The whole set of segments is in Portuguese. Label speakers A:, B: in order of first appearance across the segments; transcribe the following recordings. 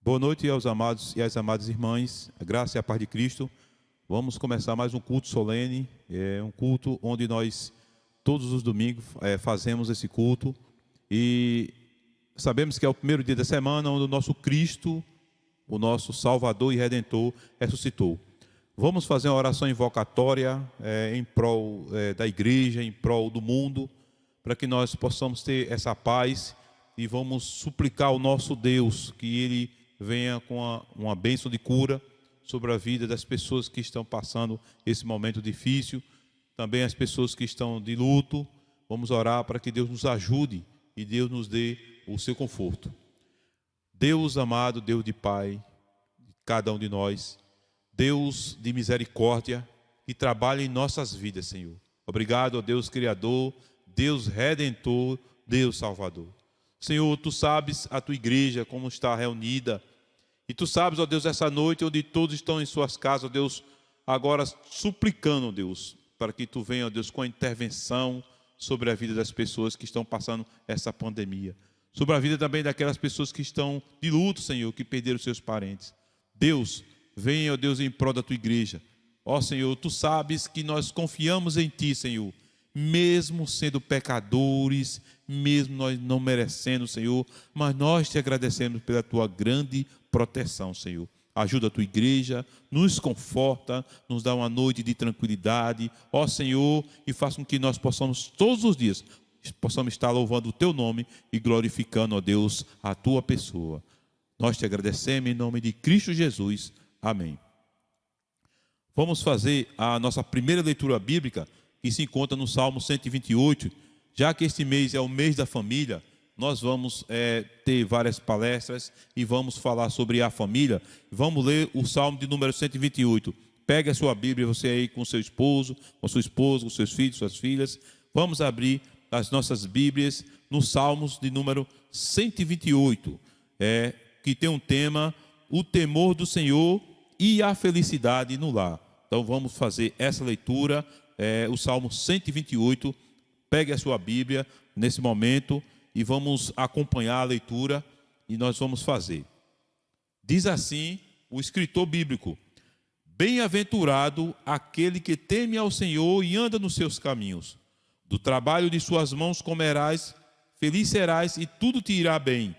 A: Boa noite aos amados e às amadas irmãs, a graça e a paz de Cristo. Vamos começar mais um culto solene, um culto onde nós, todos os domingos, fazemos esse culto. E sabemos que é o primeiro dia da semana onde o nosso Cristo, o nosso Salvador e Redentor, ressuscitou. Vamos fazer uma oração invocatória em prol da igreja, em prol do mundo, para que nós possamos ter essa paz e vamos suplicar ao nosso Deus que Ele venha com uma bênção de cura sobre a vida das pessoas que estão passando esse momento difícil, também as pessoas que estão de luto. Vamos orar para que Deus nos ajude e Deus nos dê o seu conforto. Deus amado, Deus de Pai, de cada um de nós, Deus de misericórdia, que trabalha em nossas vidas, Senhor. Obrigado, ó Deus Criador, Deus Redentor, Deus Salvador. Senhor, Tu sabes a Tua igreja como está reunida. E Tu sabes, ó Deus, essa noite onde todos estão em suas casas, ó Deus, agora suplicando, ó Deus, para que Tu venha, ó Deus, com a intervenção sobre a vida das pessoas que estão passando essa pandemia. Sobre a vida também daquelas pessoas que estão de luto, Senhor, que perderam seus parentes. Deus, venha, ó Deus, em prol da Tua igreja. Ó Senhor, Tu sabes que nós confiamos em Ti, Senhor, mesmo sendo pecadores, mesmo nós não merecendo, Senhor, mas nós Te agradecemos pela Tua grande proteção, Senhor. Ajuda a Tua igreja, nos conforta, nos dá uma noite de tranquilidade, ó Senhor, e faça com que nós possamos todos os dias, possamos estar louvando o Teu nome e glorificando, ó Deus, a Tua pessoa. Nós Te agradecemos em nome de Cristo Jesus. Amém. Vamos fazer a nossa primeira leitura bíblica, que se encontra no Salmo 128. Já que este mês é o mês da família, nós vamos ter várias palestras e vamos falar sobre a família. Vamos ler o Salmo de número 128. Pegue a sua Bíblia, você aí com seu esposo, com sua esposa, com seus filhos, suas filhas. Vamos abrir as nossas Bíblias no Salmos de número 128, que tem um tema, o temor do Senhor e a felicidade no lar. Então vamos fazer essa leitura, o Salmo 128. Pegue a sua Bíblia nesse momento e vamos acompanhar a leitura e nós vamos fazer. Diz assim o escritor bíblico: bem-aventurado aquele que teme ao Senhor e anda nos seus caminhos. Do trabalho de suas mãos comerás, feliz serás e tudo te irá bem.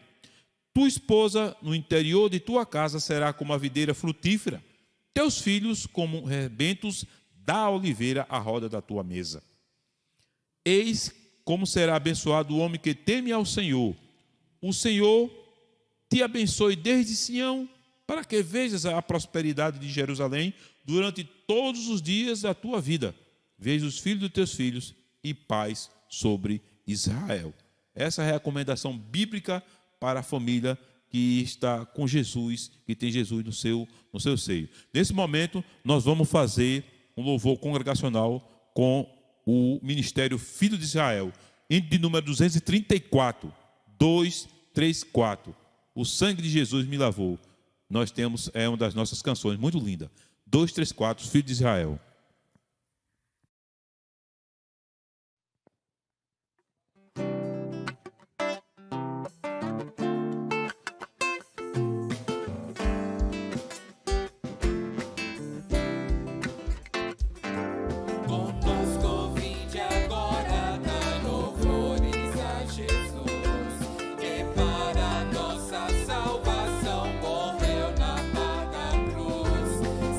A: Tua esposa no interior de tua casa será como a videira frutífera, teus filhos como rebentos da oliveira à roda da tua mesa. Eis como será abençoado o homem que teme ao Senhor. O Senhor te abençoe desde Sião, para que vejas a prosperidade de Jerusalém durante todos os dias da tua vida. Veja os filhos dos teus filhos e paz sobre Israel. Essa é a recomendação bíblica para a família que está com Jesus, que tem Jesus no seu seio. Nesse momento, nós vamos fazer um louvor congregacional com o Ministério Filho de Israel, hino de número 234, 234. O sangue de Jesus me lavou. Nós temos, uma das nossas canções, muito linda. 234, Filho de Israel.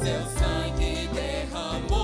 B: Seu sangue derramou.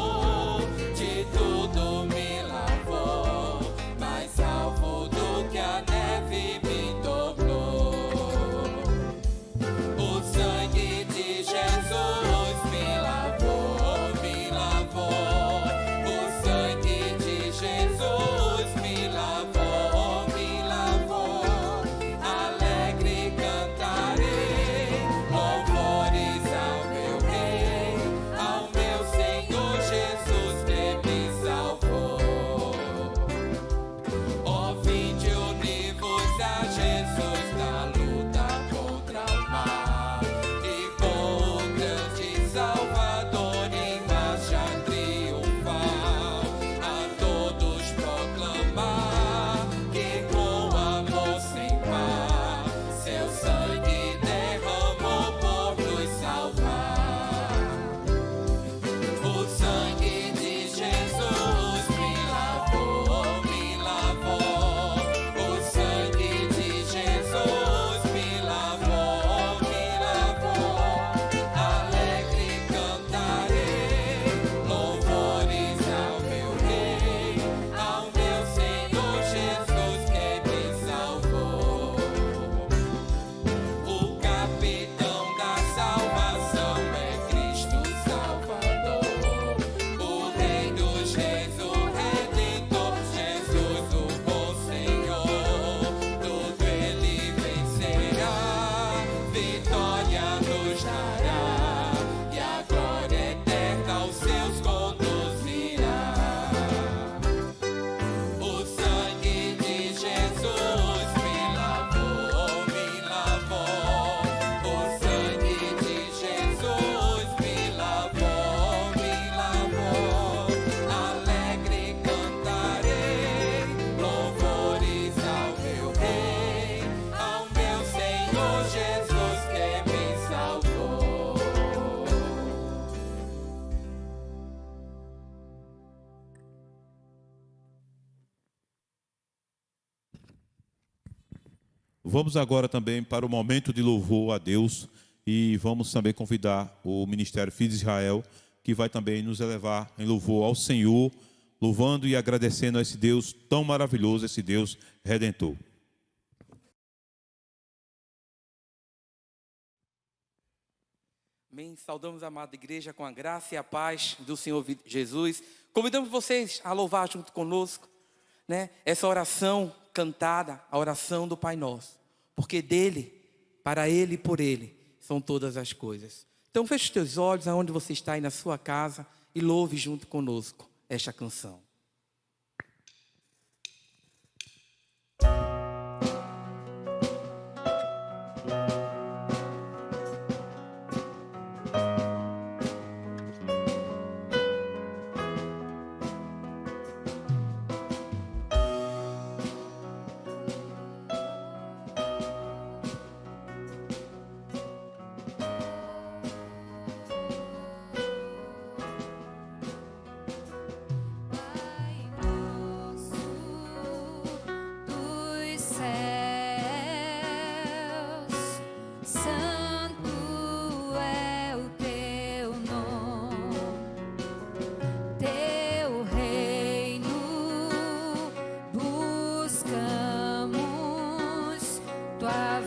A: Vamos agora também para o momento de louvor a Deus e vamos também convidar o Ministério Filhos de Israel, que vai também nos elevar em louvor ao Senhor, louvando e agradecendo a esse Deus tão maravilhoso, esse Deus Redentor.
B: Amém. Saudamos a amada igreja com a graça e a paz do Senhor Jesus. Convidamos vocês a louvar junto conosco, né? Essa oração cantada, a oração do Pai Nosso. Porque dele, para ele e por ele, são todas as coisas. Então feche os teus olhos aonde você está aí na sua casa e louve junto conosco esta canção.
C: Tua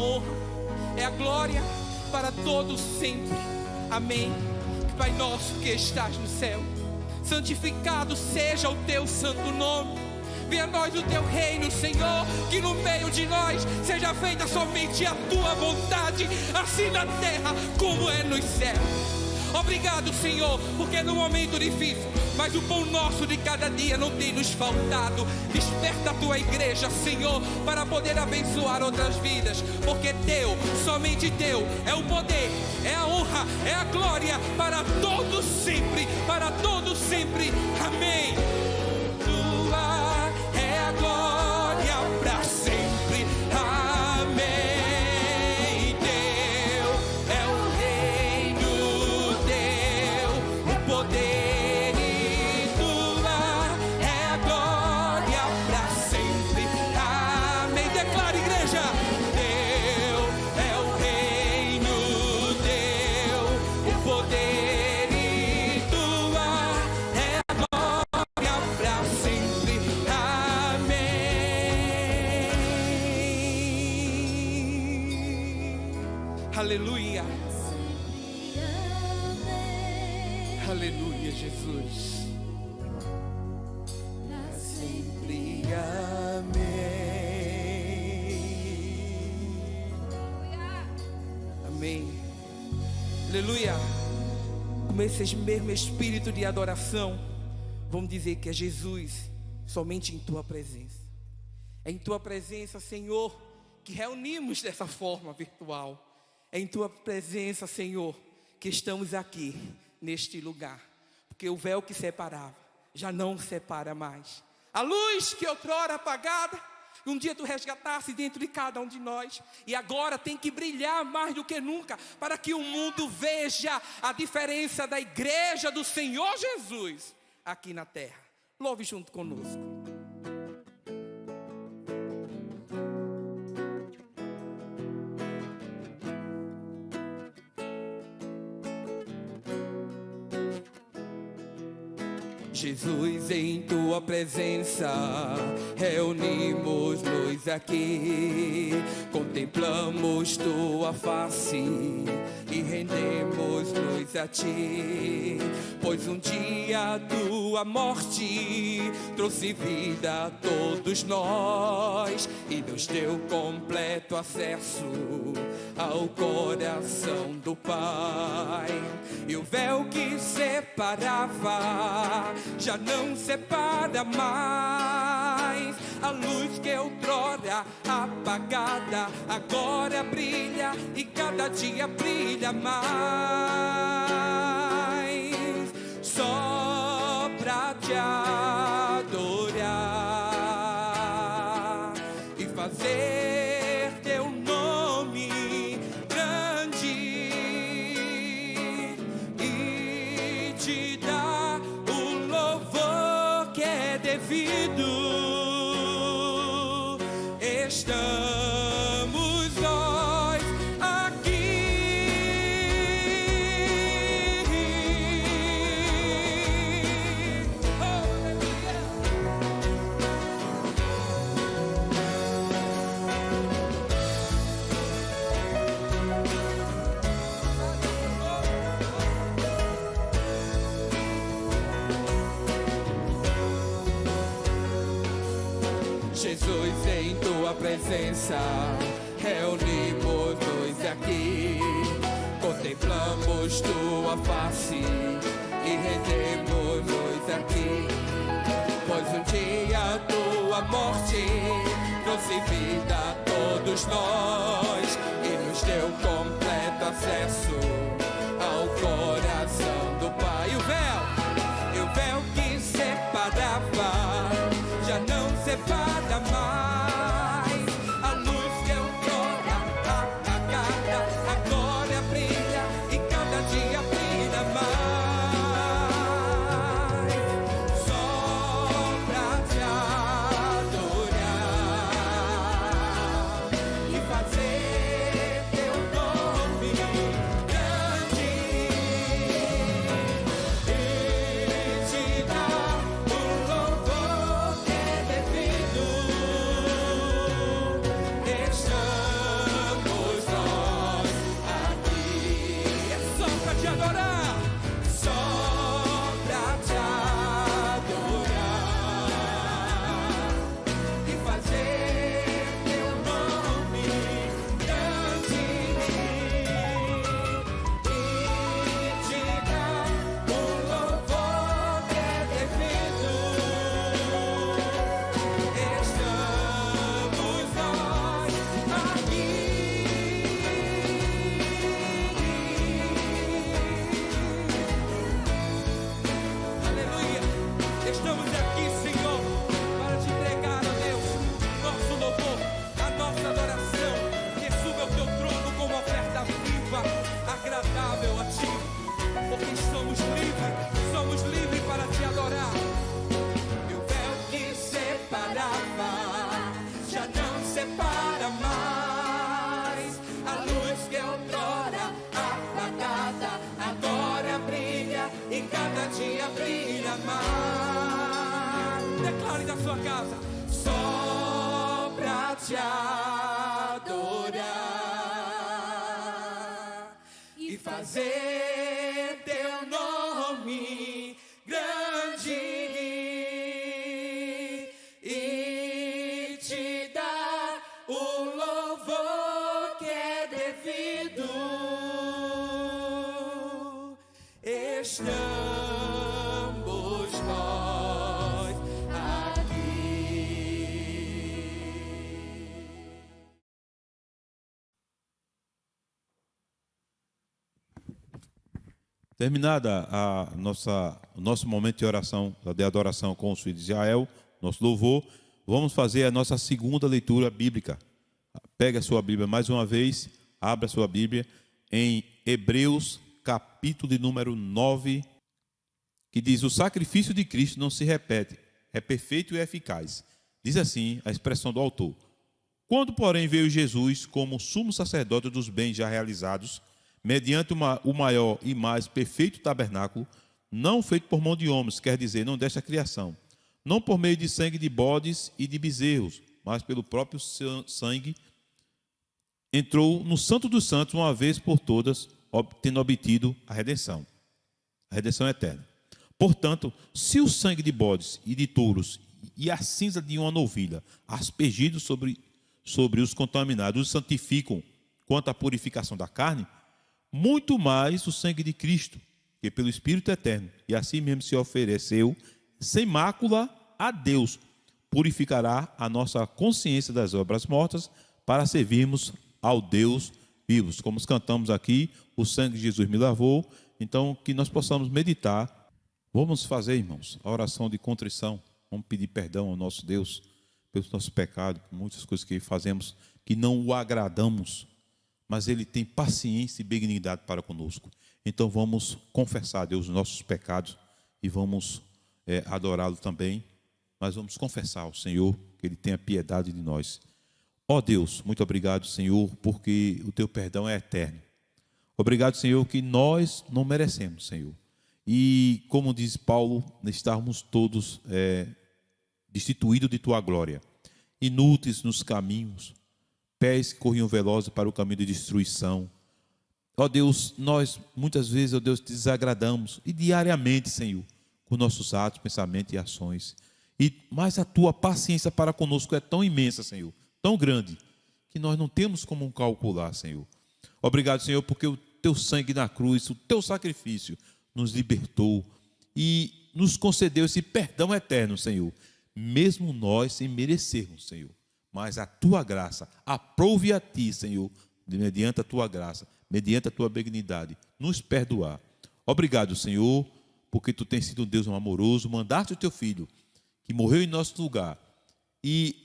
B: honra, é a glória para todos sempre. Amém. Pai nosso que estás no céu, santificado seja o teu santo nome. Venha a nós o teu reino, Senhor, que no meio de nós seja feita somente a tua vontade, assim na terra como é nos céus. Obrigado, Senhor, porque no momento difícil, mas o pão nosso de cada dia não tem nos faltado. Desperta a tua igreja, Senhor, para poder abençoar outras vidas, porque teu, somente teu, é o poder, é a honra, é a glória para todos sempre, para todos sempre. Amém. Tua é a glória para sempre. Amém. Aleluia. Aleluia, Jesus. Pra sempre, amém. Amém. Aleluia. Com esse mesmo espírito de adoração, vamos dizer que é Jesus, somente em tua presença. É em tua presença, Senhor, que reunimos dessa forma virtual. É em tua presença, Senhor, que estamos aqui, neste lugar. Porque o véu que separava, já não separa mais. A luz que outrora apagada, um dia tu resgatasse dentro de cada um de nós. E agora tem que brilhar mais do que nunca, para que o mundo veja a diferença da igreja do Senhor Jesus aqui na terra. Louve junto conosco. Jesus, em tua presença, reunimos-nos aqui, contemplamos tua face e rendemos-nos a ti. Pois um dia a tua morte trouxe vida a todos nós e nos deu completo acesso ao coração do Pai. E o véu que separava já não separa mais. A luz que outrora apagada agora brilha e cada dia brilha mais. Só pra te adorar e fazer teu nome grande e te dar o louvor que é devido. Estamos nós Jesus, em tua presença, reunimos-nos aqui, contemplamos tua face e rendemos-nos aqui. Pois um dia a tua morte trouxe vida a todos nós e nos deu completo acesso ao coração do Pai. E o véu que separava já não separa mais. A luz que outrora apagada agora brilha e cada dia brilha mais. Só pra te adorar e fazer teu nome grande casa. Só pra te adorar e fazer teu nome grande e te dar o louvor que é devido. Estamos nós aqui.
A: Terminada o nosso momento de oração, de adoração com os filhos de Israel, nosso louvor, vamos fazer a nossa segunda leitura bíblica. Pega a sua Bíblia mais uma vez, abra a sua Bíblia em Hebreus, capítulo de número 9, que diz: o sacrifício de Cristo não se repete, é perfeito e eficaz. Diz assim a expressão do autor: quando, porém, veio Jesus como sumo sacerdote dos bens já realizados, mediante o maior e mais perfeito tabernáculo, não feito por mão de homens, quer dizer, não desta criação, não por meio de sangue de bodes e de bezerros, mas pelo próprio sangue, entrou no Santo dos Santos uma vez por todas, tendo obtido a redenção eterna. Portanto, se o sangue de bodes e de touros e a cinza de uma novilha, aspergidos sobre os contaminados, os santificam quanto à purificação da carne, muito mais o sangue de Cristo, que pelo Espírito eterno, e assim mesmo se ofereceu, sem mácula a Deus, purificará a nossa consciência das obras mortas, para servirmos ao Deus vivos. Como cantamos aqui, o sangue de Jesus me lavou. Então, que nós possamos meditar. Vamos fazer, irmãos, a oração de contrição. Vamos pedir perdão ao nosso Deus pelos nossos pecados, por muitas coisas que fazemos que não o agradamos, mas Ele tem paciência e benignidade para conosco. Então vamos confessar a Deus os nossos pecados e vamos adorá-lo também, mas vamos confessar ao Senhor que Ele tenha piedade de nós. Ó Deus, muito obrigado, Senhor, porque o Teu perdão é eterno. Obrigado, Senhor, que nós não merecemos, Senhor. E como diz Paulo, estarmos todos destituídos de Tua glória, inúteis nos caminhos, pés que corriam velozes para o caminho de destruição. Ó Deus, nós muitas vezes, ó Deus, te desagradamos, e diariamente, Senhor, com nossos atos, pensamentos e ações. Mas a Tua paciência para conosco é tão imensa, Senhor, tão grande, que nós não temos como calcular, Senhor. Obrigado, Senhor, porque o Teu sangue na cruz, o Teu sacrifício nos libertou e nos concedeu esse perdão eterno, Senhor, mesmo nós sem merecermos, Senhor. Mas a Tua graça, aprove a Ti, Senhor, mediante a Tua graça, mediante a Tua benignidade, nos perdoar. Obrigado, Senhor, porque Tu tens sido um Deus amoroso, mandaste o Teu Filho, que morreu em nosso lugar, e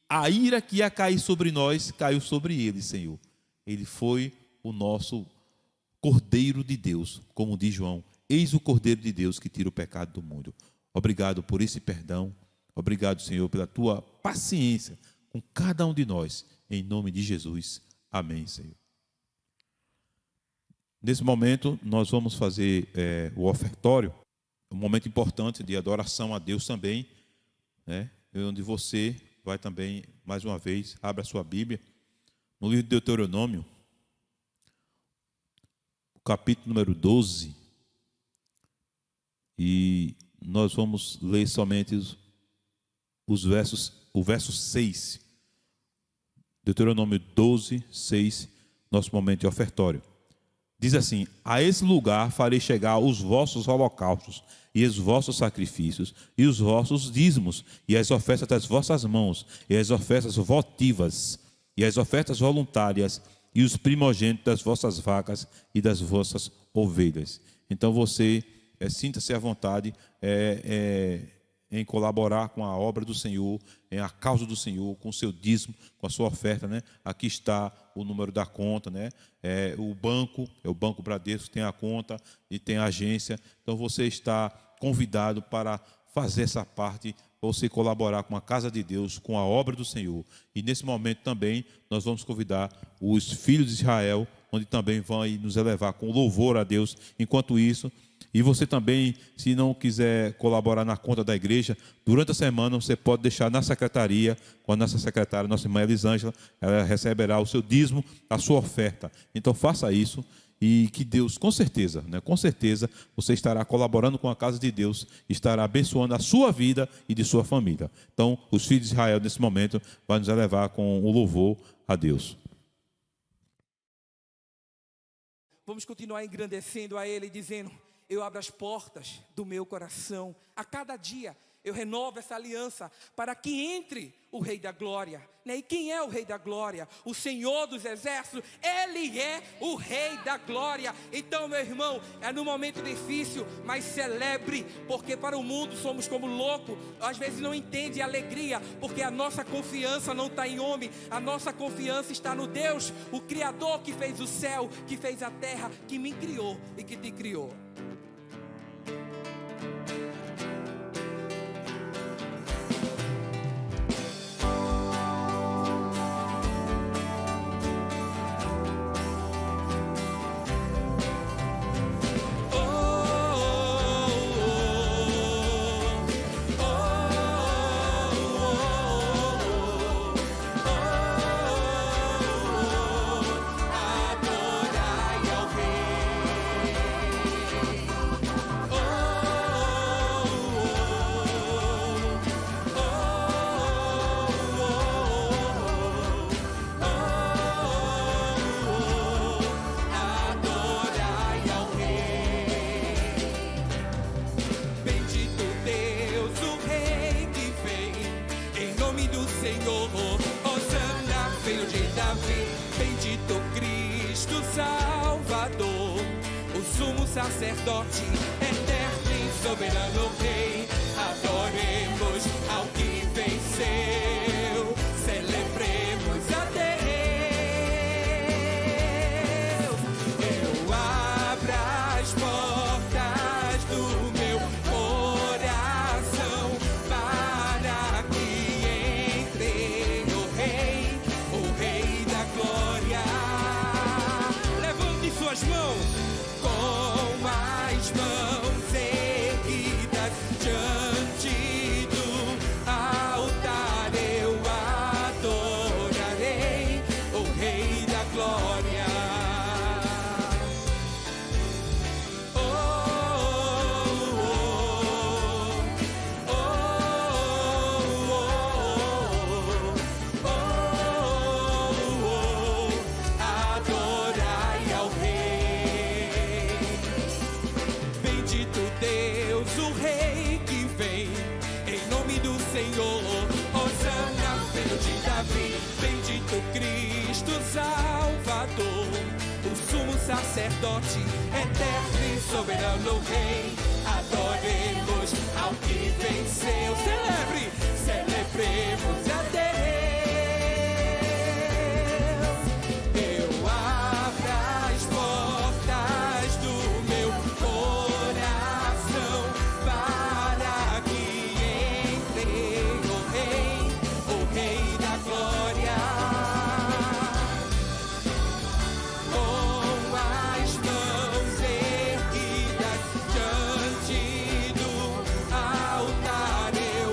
A: a ira que ia cair sobre nós, caiu sobre Ele, Senhor. Ele foi o nosso Cordeiro de Deus, como diz João: eis o Cordeiro de Deus que tira o pecado do mundo. Obrigado por esse perdão. Obrigado, Senhor, pela Tua paciência com cada um de nós, em nome de Jesus. Amém, Senhor. Nesse momento, nós vamos fazer o ofertório, um momento importante de adoração a Deus também, né? Onde você vai também, mais uma vez, abra a sua Bíblia, no livro de Deuteronômio, capítulo número 12, e nós vamos ler somente o verso 6. Deuteronômio 12, 6, nosso momento de ofertório. Diz assim: a esse lugar farei chegar os vossos holocaustos, e os vossos sacrifícios, e os vossos dízimos, e as ofertas das vossas mãos, e as ofertas votivas, e as ofertas voluntárias, e os primogênitos das vossas vacas e das vossas ovelhas. Então você sinta-se à vontade em colaborar com a obra do Senhor, em a causa do Senhor, com o seu dízimo, com a sua oferta, né? Aqui está o número da conta, né? O Banco Bradesco tem a conta e tem a agência. Então você está convidado para fazer essa parte, você colaborar com a casa de Deus, com a obra do Senhor. E nesse momento também nós vamos convidar os filhos de Israel onde também vai nos elevar com louvor a Deus. Enquanto isso, e você também, se não quiser colaborar na conta da igreja, durante a semana você pode deixar na secretaria, com a nossa secretária, nossa irmã Elisângela, ela receberá o seu dízimo, a sua oferta. Então faça isso e que Deus, com certeza, você estará colaborando com a casa de Deus, estará abençoando a sua vida e de sua família. Então, os filhos de Israel, nesse momento, vai nos elevar com o louvor a Deus.
B: Vamos continuar engrandecendo a Ele, dizendo: eu abro as portas do meu coração. A cada dia eu renovo essa aliança para que entre o Rei da Glória. E quem é o Rei da Glória? O Senhor dos Exércitos. Ele é o Rei da Glória. Então, meu irmão, é num momento difícil, mas celebre, porque para o mundo somos como louco. Às vezes não entende a alegria, porque a nossa confiança não está em homem. A nossa confiança está no Deus, o Criador que fez o céu, que fez a terra, que me criou e que te criou.
C: Sacerdote, eterno e soberano Rei, adoremos ao que venceu, celebremos a Deus. Eu abro as portas do meu coração para que entre o Rei da Glória. Levante suas mãos. Com as mãos erguidas diante do altar, eu adorarei o Rei da Glória. Oh, oh, oh, oh, oh, oh, adorai ao Rei. Bendito Deus, o Rei que vem, em nome do Senhor, Hosana, filho de Davi. Bendito Cristo Salvador, o sumo sacerdote, eterno e soberano Rei. Adoremos ao que venceu. Celebremos a Deus. Eu abro as portas do meu coração para que entre o Rei da Glória. Com as mãos erguidas diante do altar, eu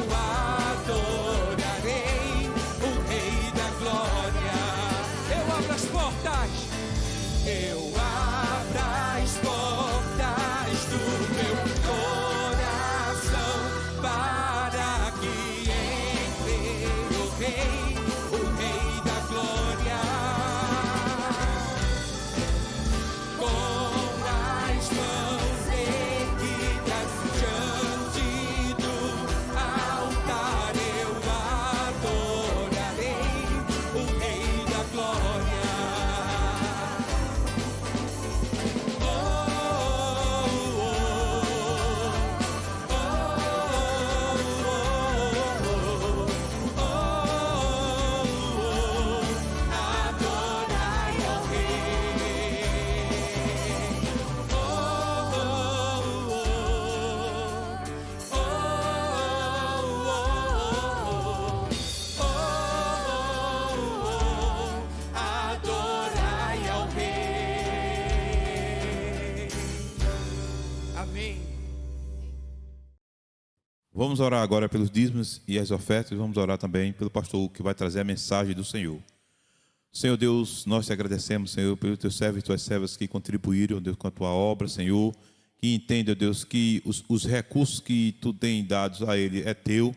A: Vamos orar agora pelos dízimos e as ofertas. Vamos orar também pelo pastor Hugo, que vai trazer a mensagem do Senhor. Senhor Deus, nós te agradecemos, Senhor, pelos teus servos e tuas servas que contribuíram, Deus, com a tua obra, Senhor, que entenda, Deus, que os recursos que tu tem dados a ele é teu.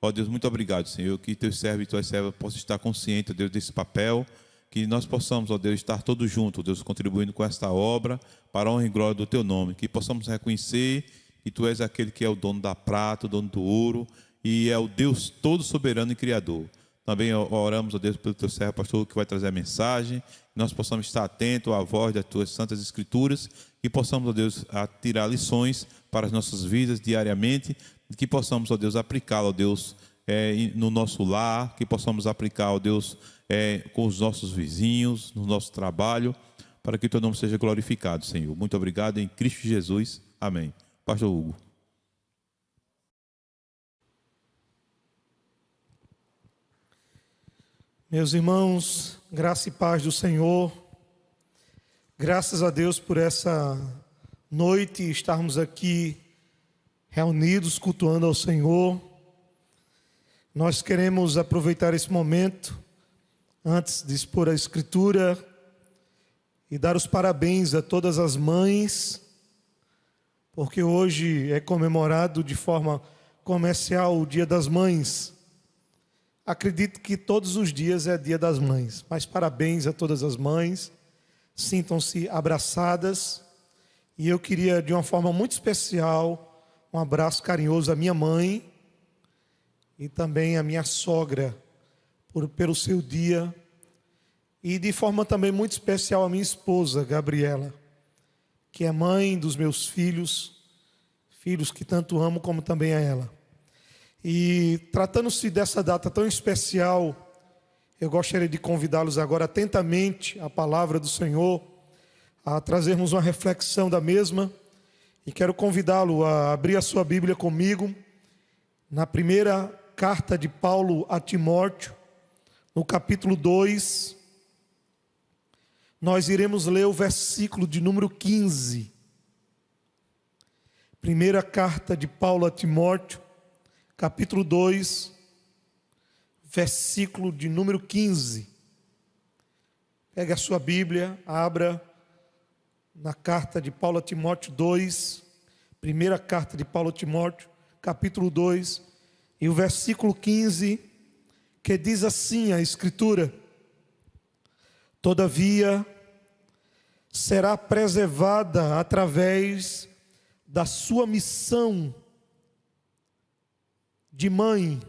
A: Ó Deus, muito obrigado, Senhor, que teus servos e tuas servas possam estar conscientes, Deus, desse papel, que nós possamos, ó Deus, estar todos juntos, Deus, contribuindo com esta obra, para a honra e glória do teu nome, que possamos reconhecer que tu és aquele que é o dono da prata, o dono do ouro, e é o Deus todo soberano e criador. Também oramos, ó Deus, pelo teu servo, pastor, que vai trazer a mensagem, que nós possamos estar atentos à voz das tuas santas escrituras, que possamos, ó Deus, tirar lições para as nossas vidas diariamente, que possamos, ó Deus, aplicá-lo, ó Deus, no nosso lar, que possamos aplicar, ó Deus, com os nossos vizinhos, no nosso trabalho, para que o teu nome seja glorificado, Senhor. Muito obrigado, em Cristo Jesus. Amém. Pastor Hugo.
D: Meus irmãos, graça e paz do Senhor, graças a Deus por essa noite estarmos aqui reunidos, cultuando ao Senhor. Nós queremos aproveitar esse momento, antes de expor a Escritura, e dar os parabéns a todas as mães, porque hoje é comemorado de forma comercial o Dia das Mães. Acredito que todos os dias é Dia das Mães, mas parabéns a todas as mães, sintam-se abraçadas, e eu queria de uma forma muito especial, um abraço carinhoso à minha mãe, e também à minha sogra, pelo seu dia, e de forma também muito especial à minha esposa, Gabriela, que é mãe dos meus filhos, filhos que tanto amo como também a ela. E tratando-se dessa data tão especial, eu gostaria de convidá-los agora atentamente à palavra do Senhor, a trazermos uma reflexão da mesma, e quero convidá-lo a abrir a sua Bíblia comigo, na primeira carta de Paulo a Timóteo, no capítulo 2, nós iremos ler o versículo de número 15. Primeira carta de Paulo a Timóteo, capítulo 2, versículo de número 15. Pegue a sua Bíblia, abra na carta de Paulo a Timóteo 2, primeira carta de Paulo a Timóteo, capítulo 2, e o versículo 15, que diz assim a Escritura: todavia, será preservada através da sua missão de mãe,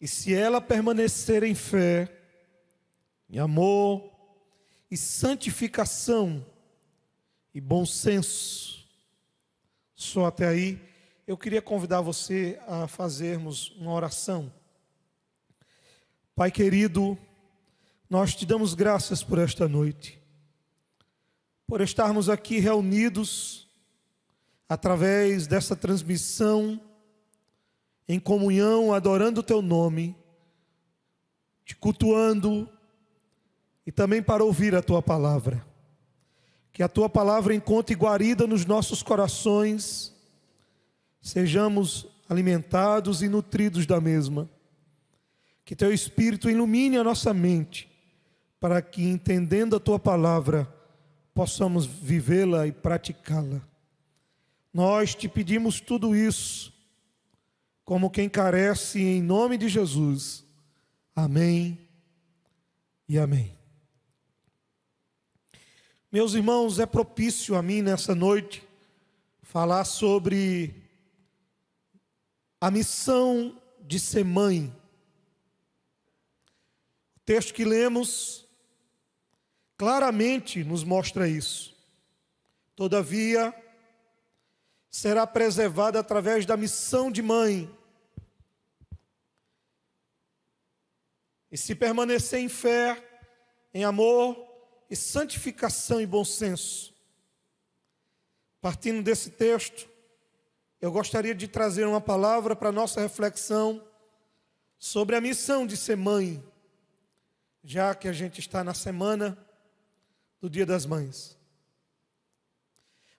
D: e se ela permanecer em fé, em amor e santificação e bom senso. Só até aí. Eu queria convidar você a fazermos uma oração. Pai querido, nós te damos graças por esta noite, por estarmos aqui reunidos através dessa transmissão, em comunhão, adorando o teu nome, te cultuando, e também para ouvir a tua palavra. Que a tua palavra encontre guarida nos nossos corações, sejamos alimentados e nutridos da mesma. Que teu Espírito ilumine a nossa mente, para que, entendendo a tua palavra, possamos vivê-la e praticá-la. Nós te pedimos tudo isso, como quem carece, em nome de Jesus. Amém e amém. Meus irmãos, é propício a mim nessa noite falar sobre a missão de ser mãe. O texto que lemos claramente nos mostra isso. Todavia, será preservada através da missão de mãe. E se permanecer em fé, em amor e santificação e bom senso. Partindo desse texto, eu gostaria de trazer uma palavra para a nossa reflexão sobre a missão de ser mãe, já que a gente está na semana do Dia das Mães.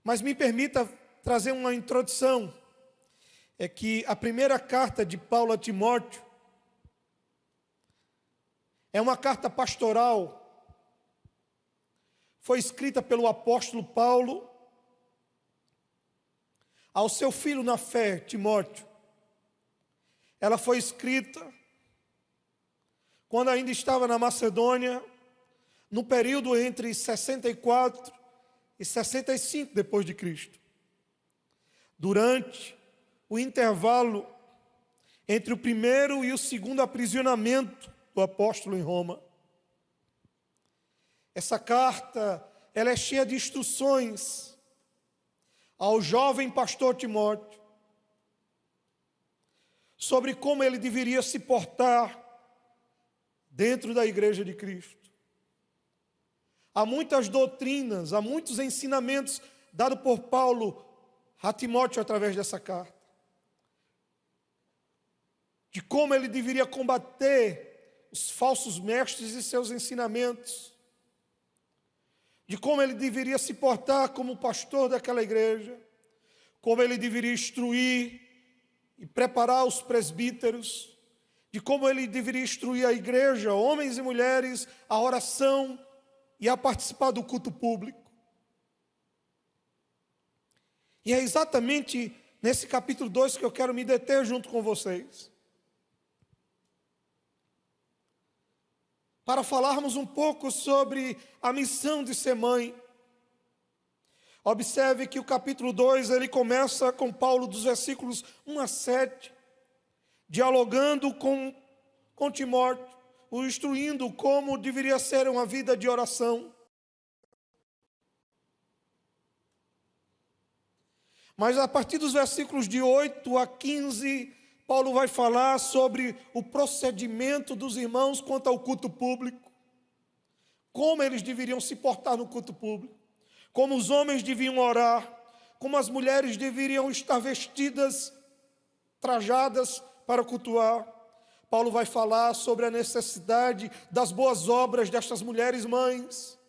D: Mas me permita trazer uma introdução. é que a primeira carta de Paulo a Timóteo é uma carta pastoral. Foi escrita pelo apóstolo Paulo ao seu filho na fé, Timóteo. Ela foi escrita quando ainda estava na Macedônia, no período entre 64 e 65 depois de Cristo. Durante o intervalo entre o primeiro e o segundo aprisionamento do apóstolo em Roma. Essa carta, ela é cheia de instruções ao jovem pastor Timóteo sobre como ele deveria se portar dentro da igreja de Cristo. Há muitas doutrinas, há muitos ensinamentos dados por Paulo a Timóteo através dessa carta, de como ele deveria combater os falsos mestres e seus ensinamentos, de como ele deveria se portar como pastor daquela igreja, como ele deveria instruir e preparar os presbíteros, de como ele deveria instruir a igreja, homens e mulheres, a oração e a participar do culto público. E é exatamente nesse capítulo 2 que eu quero me deter junto com vocês, para falarmos um pouco sobre a missão de ser mãe. Observe que o capítulo 2, ele começa com Paulo dos versículos 1 a 7, dialogando com Timóteo, o instruindo como deveria ser uma vida de oração. Mas a partir dos versículos de 8 a 15, Paulo vai falar sobre o procedimento dos irmãos quanto ao culto público, como eles deveriam se portar no culto público, como os homens deviam orar, como as mulheres deveriam estar vestidas, trajadas para cultuar. Paulo vai falar sobre a necessidade das boas obras destas mulheres mães.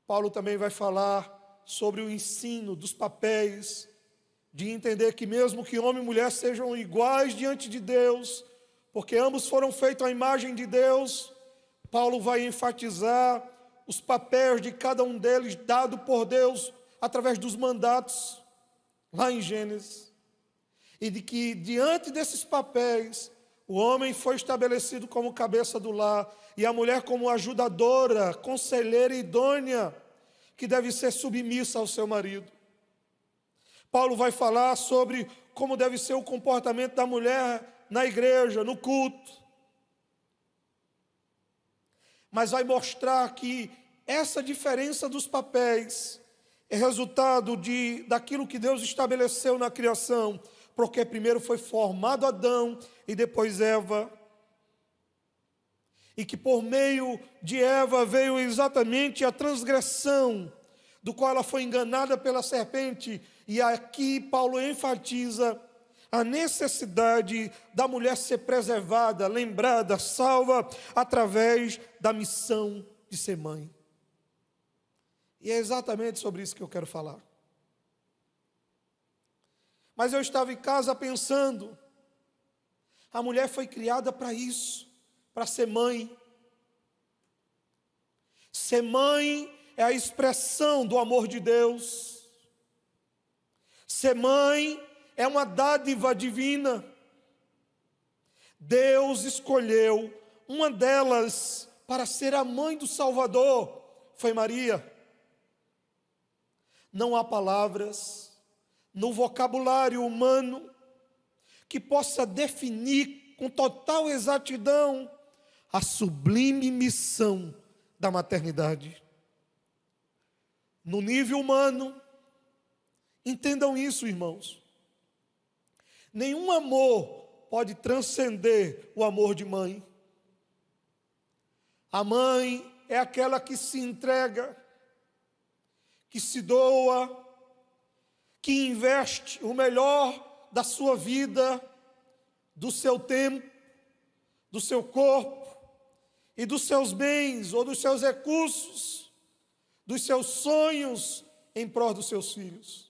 D: Paulo também vai falar sobre o ensino dos papéis, de entender que mesmo que homem e mulher sejam iguais diante de Deus, porque ambos foram feitos à imagem de Deus, Paulo vai enfatizar os papéis de cada um deles dado por Deus através dos mandatos, lá em Gênesis. E de que diante desses papéis, o homem foi estabelecido como cabeça do lar e a mulher como ajudadora, conselheira idônea, que deve ser submissa ao seu marido. Paulo vai falar sobre como deve ser o comportamento da mulher na igreja, no culto. Mas vai mostrar que essa diferença dos papéis é resultado daquilo que Deus estabeleceu na criação, porque primeiro foi formado Adão e depois Eva. E que por meio de Eva veio exatamente a transgressão, do qual ela foi enganada pela serpente. E aqui Paulo enfatiza a necessidade da mulher ser preservada, lembrada, salva, através da missão de ser mãe. E é exatamente sobre isso que eu quero falar. Mas eu estava em casa pensando, a mulher foi criada para isso, para ser mãe. Ser mãe é a expressão do amor de Deus. Ser mãe é uma dádiva divina. Deus escolheu uma delas para ser a mãe do Salvador, foi Maria. Não há palavras no vocabulário humano que possa definir com total exatidão a sublime missão da maternidade. No nível humano, entendam isso, irmãos. Nenhum amor pode transcender o amor de mãe. A mãe é aquela que se entrega, que se doa, que investe o melhor da sua vida, do seu tempo, do seu corpo e dos seus bens ou dos seus recursos, dos seus sonhos em prol dos seus filhos.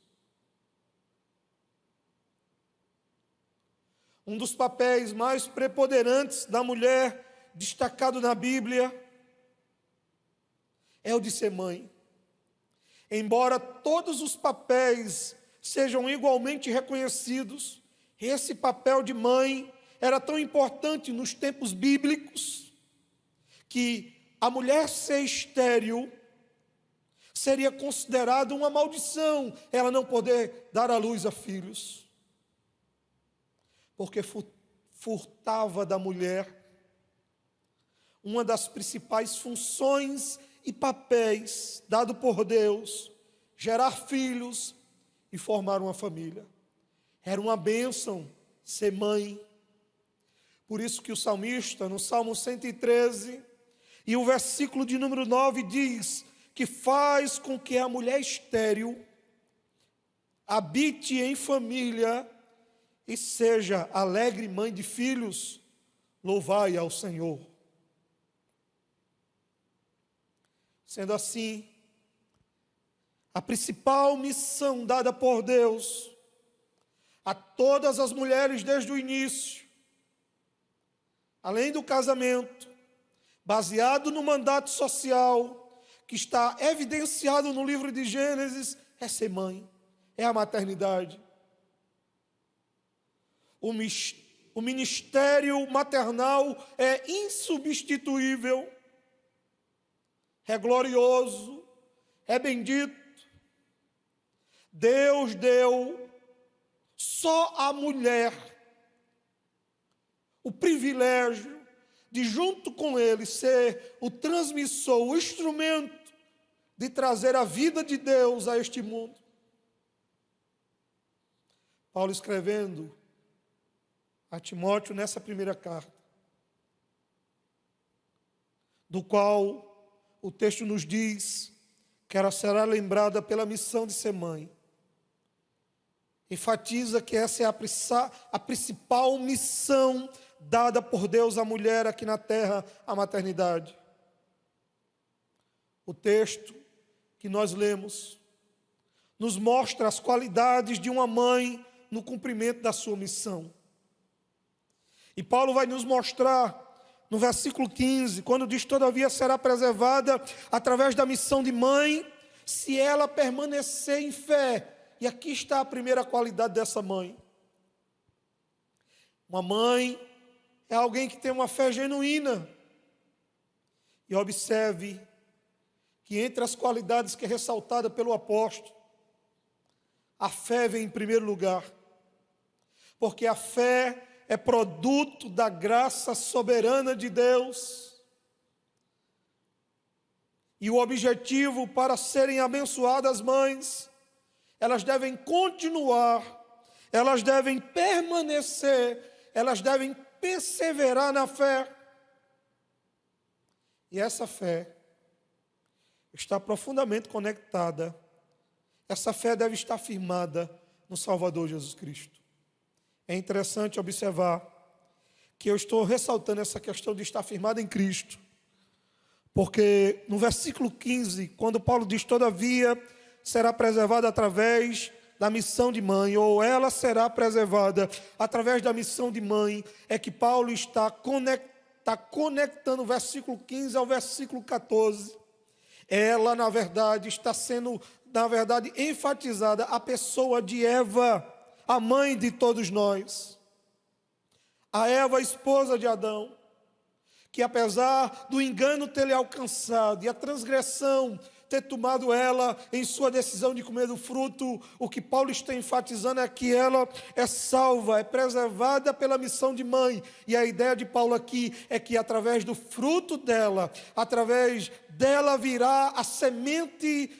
D: um dos papéis mais preponderantes da mulher, destacado na Bíblia, é o de ser mãe. Embora todos os papéis sejam igualmente reconhecidos, esse papel de mãe era tão importante nos tempos bíblicos que a mulher ser estéril seria considerado uma maldição, ela não poder dar à luz a filhos, porque furtava da mulher uma das principais funções e papéis dado por Deus, gerar filhos e formar uma família. Era uma bênção ser mãe. Por isso que o salmista, no Salmo 113, e o versículo de número 9 diz que faz com que a mulher estéril habite em família e seja alegre mãe de filhos. Louvai ao Senhor. Sendo assim, a principal missão dada por Deus a todas as mulheres desde o início, além do casamento, baseado no mandato social que está evidenciado no livro de Gênesis, é ser mãe, é a maternidade. O ministério maternal é insubstituível, é glorioso, é bendito. Deus deu só à mulher o privilégio de, junto com ele, ser o transmissor, o instrumento de trazer a vida de Deus a este mundo. Paulo escrevendo a Timóteo nessa primeira carta, do qual o texto nos diz que ela será lembrada pela missão de ser mãe. Enfatiza que essa é a principal missão dada por Deus à mulher aqui na terra, a maternidade. O texto que nós lemos nos mostra as qualidades de uma mãe no cumprimento da sua missão. E Paulo vai nos mostrar no versículo 15, quando diz: todavia será preservada através da missão de mãe, se ela permanecer em fé. E aqui está a primeira qualidade dessa mãe. Uma mãe é alguém que tem uma fé genuína. E observe que entre as qualidades que é ressaltada pelo apóstolo, a fé vem em primeiro lugar. Porque a fé é produto da graça soberana de Deus. E o objetivo para serem abençoadas mães, elas devem continuar, elas devem permanecer, elas devem perseverar na fé. E essa fé está profundamente conectada, essa fé deve estar firmada no Salvador Jesus Cristo. É interessante observar que eu estou ressaltando essa questão de estar firmada em Cristo, porque no versículo 15, quando Paulo diz: todavia será preservada através da missão de mãe, ou ela será preservada através da missão de mãe, é que Paulo está conectando o versículo 15 ao versículo 14. Ela, na verdade, está sendo, enfatizada a pessoa de Eva, a mãe de todos nós. A Eva, esposa de Adão, que apesar do engano ter lhe alcançado e a transgressão ter tomado ela em sua decisão de comer do fruto, o que Paulo está enfatizando é que ela é salva, é preservada pela missão de mãe. E a ideia de Paulo aqui é que através do fruto dela, através dela virá a semente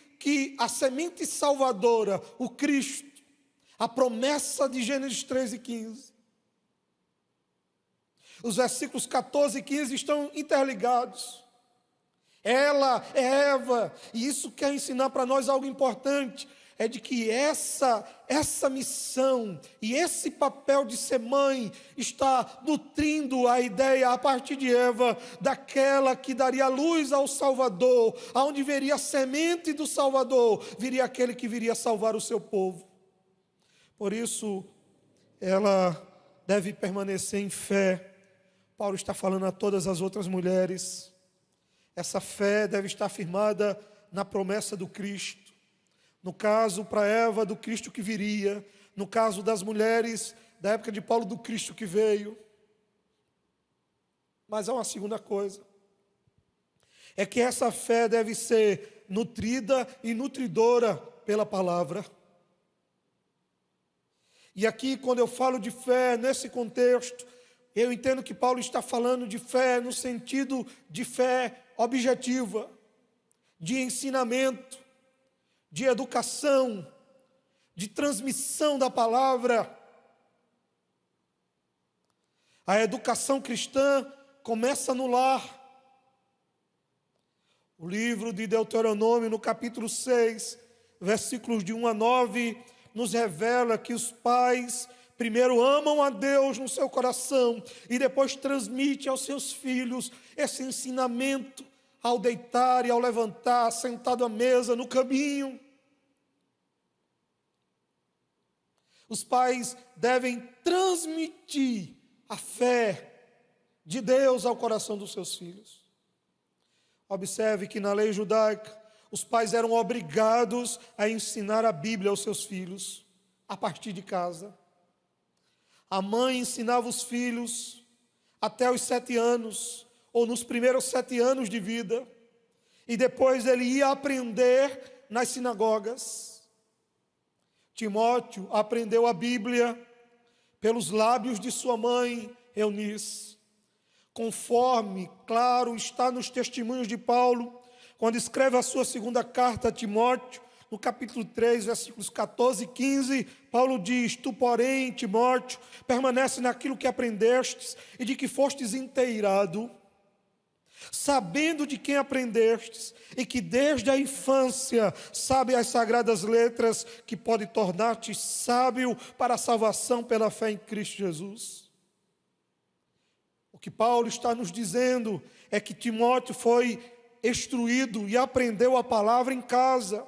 D: salvadora, o Cristo, a promessa de Gênesis 3 e 15. Os versículos 14 e 15 estão interligados. Ela é Eva, e isso quer ensinar para nós algo importante, é de que essa missão e esse papel de ser mãe está nutrindo a ideia, a partir de Eva, daquela que daria luz ao Salvador, aonde viria a semente do Salvador, viria aquele que viria salvar o seu povo. Por isso, ela deve permanecer em fé. Paulo está falando a todas as outras mulheres. Essa fé deve estar firmada na promessa do Cristo. No caso, para Eva, do Cristo que viria. No caso das mulheres da época de Paulo, do Cristo que veio. Mas há uma segunda coisa. É que essa fé deve ser nutrida e nutridora pela palavra. E aqui, quando eu falo de fé, nesse contexto, eu entendo que Paulo está falando de fé no sentido de fé objetiva, de ensinamento, de educação, de transmissão da palavra. A educação cristã começa no lar. O livro de Deuteronômio, no capítulo 6, versículos de 1 a 9, nos revela que os pais primeiro amam a Deus no seu coração e depois transmitem aos seus filhos esse ensinamento ao deitar e ao levantar, sentado à mesa, no caminho. Os pais devem transmitir a fé de Deus ao coração dos seus filhos. Observe que na lei judaica, os pais eram obrigados a ensinar a Bíblia aos seus filhos, a partir de casa. A mãe ensinava os filhos até os 7 anos, ou nos primeiros 7 anos de vida, e depois ele ia aprender nas sinagogas. Timóteo aprendeu a Bíblia pelos lábios de sua mãe, Eunice. Conforme, claro, está nos testemunhos de Paulo, quando escreve a sua segunda carta a Timóteo, no capítulo 3, versículos 14 e 15, Paulo diz: Tu, porém, Timóteo, permanece naquilo que aprendestes e de que fostes inteirado, sabendo de quem aprendestes, e que desde a infância sabe as sagradas letras, que pode tornar-te sábio para a salvação pela fé em Cristo Jesus. O que Paulo está nos dizendo é que Timóteo foi instruído e aprendeu a palavra em casa,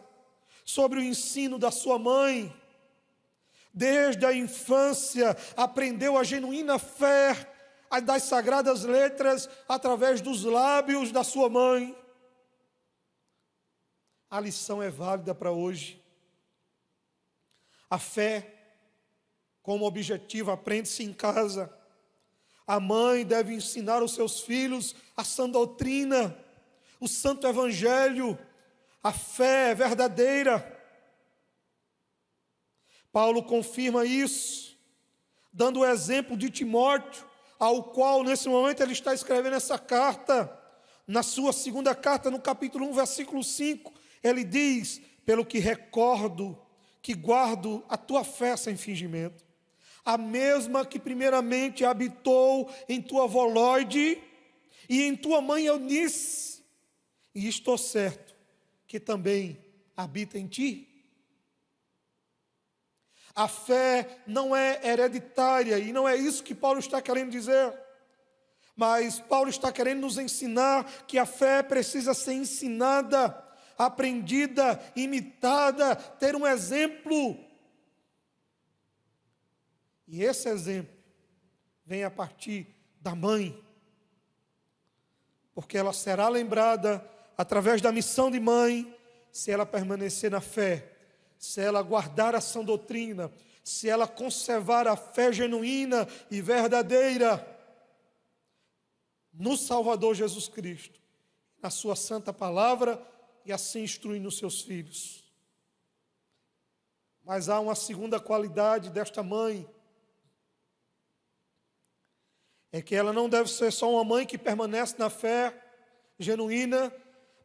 D: sobre o ensino da sua mãe. Desde a infância aprendeu a genuína fé das sagradas letras através dos lábios da sua mãe. A lição é válida para hoje. A fé, como objetivo, aprende-se em casa. A mãe deve ensinar aos seus filhos a sã doutrina, o santo evangelho, a fé verdadeira. Paulo confirma isso, dando o exemplo de Timóteo, ao qual nesse momento ele está escrevendo essa carta. Na sua segunda carta, no capítulo 1, versículo 5, ele diz: pelo que recordo que guardo a tua fé sem fingimento, a mesma que primeiramente habitou em tua avó Lóide e em tua mãe Eunice, e estou certo que também habita em ti. A fé não é hereditária, e não é isso que Paulo está querendo dizer. Mas Paulo está querendo nos ensinar que a fé precisa ser ensinada, aprendida, imitada, ter um exemplo. E esse exemplo vem a partir da mãe, porque ela será lembrada através da missão de mãe, se ela permanecer na fé, se ela guardar a sã doutrina, se ela conservar a fé genuína e verdadeira no Salvador Jesus Cristo, na sua santa palavra, e assim instruindo os seus filhos. Mas há uma segunda qualidade desta mãe, é que ela não deve ser só uma mãe que permanece na fé genuína,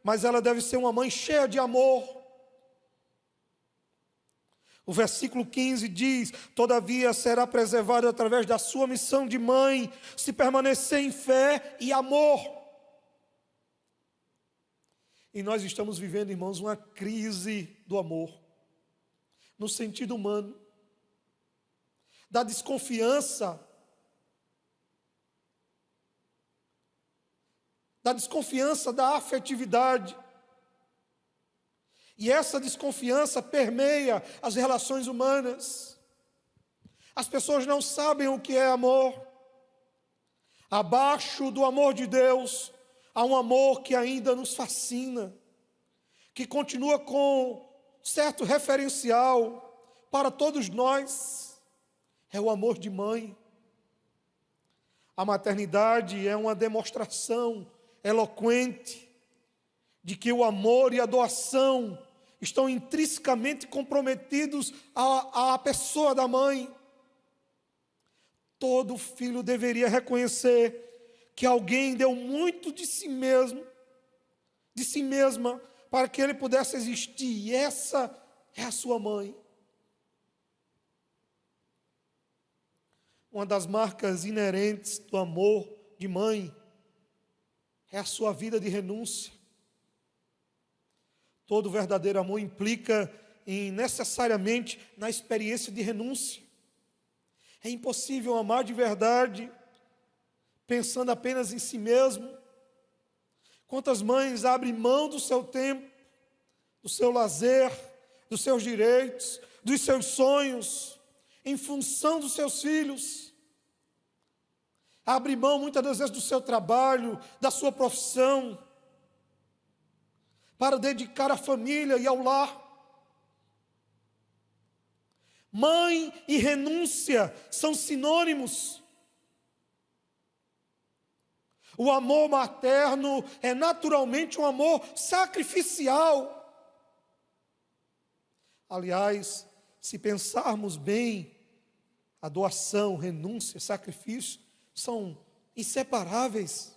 D: mas ela deve ser uma mãe cheia de amor. O versículo 15 diz: todavia será preservado através da sua missão de mãe, se permanecer em fé e amor. E nós estamos vivendo, irmãos, uma crise do amor, no sentido humano, da desconfiança, da afetividade. E essa desconfiança permeia as relações humanas. As pessoas não sabem o que é amor. Abaixo do amor de Deus, há um amor que ainda nos fascina, que continua com certo referencial para todos nós. É o amor de mãe. A maternidade é uma demonstração eloquente de que o amor e a doação estão intrinsecamente comprometidos à pessoa da mãe. Todo filho deveria reconhecer que alguém deu muito de si mesmo, de si mesma, para que ele pudesse existir. E essa é a sua mãe. Uma das marcas inerentes do amor de mãe é a sua vida de renúncia. Todo verdadeiro amor implica necessariamente na experiência de renúncia. É impossível amar de verdade pensando apenas em si mesmo. Quantas mães abrem mão do seu tempo, do seu lazer, dos seus direitos, dos seus sonhos, em função dos seus filhos. Abre mão muitas das vezes do seu trabalho, da sua profissão, para dedicar à família e ao lar. Mãe e renúncia são sinônimos. O amor materno é naturalmente um amor sacrificial. Aliás, se pensarmos bem, a doação, renúncia, sacrifício são inseparáveis.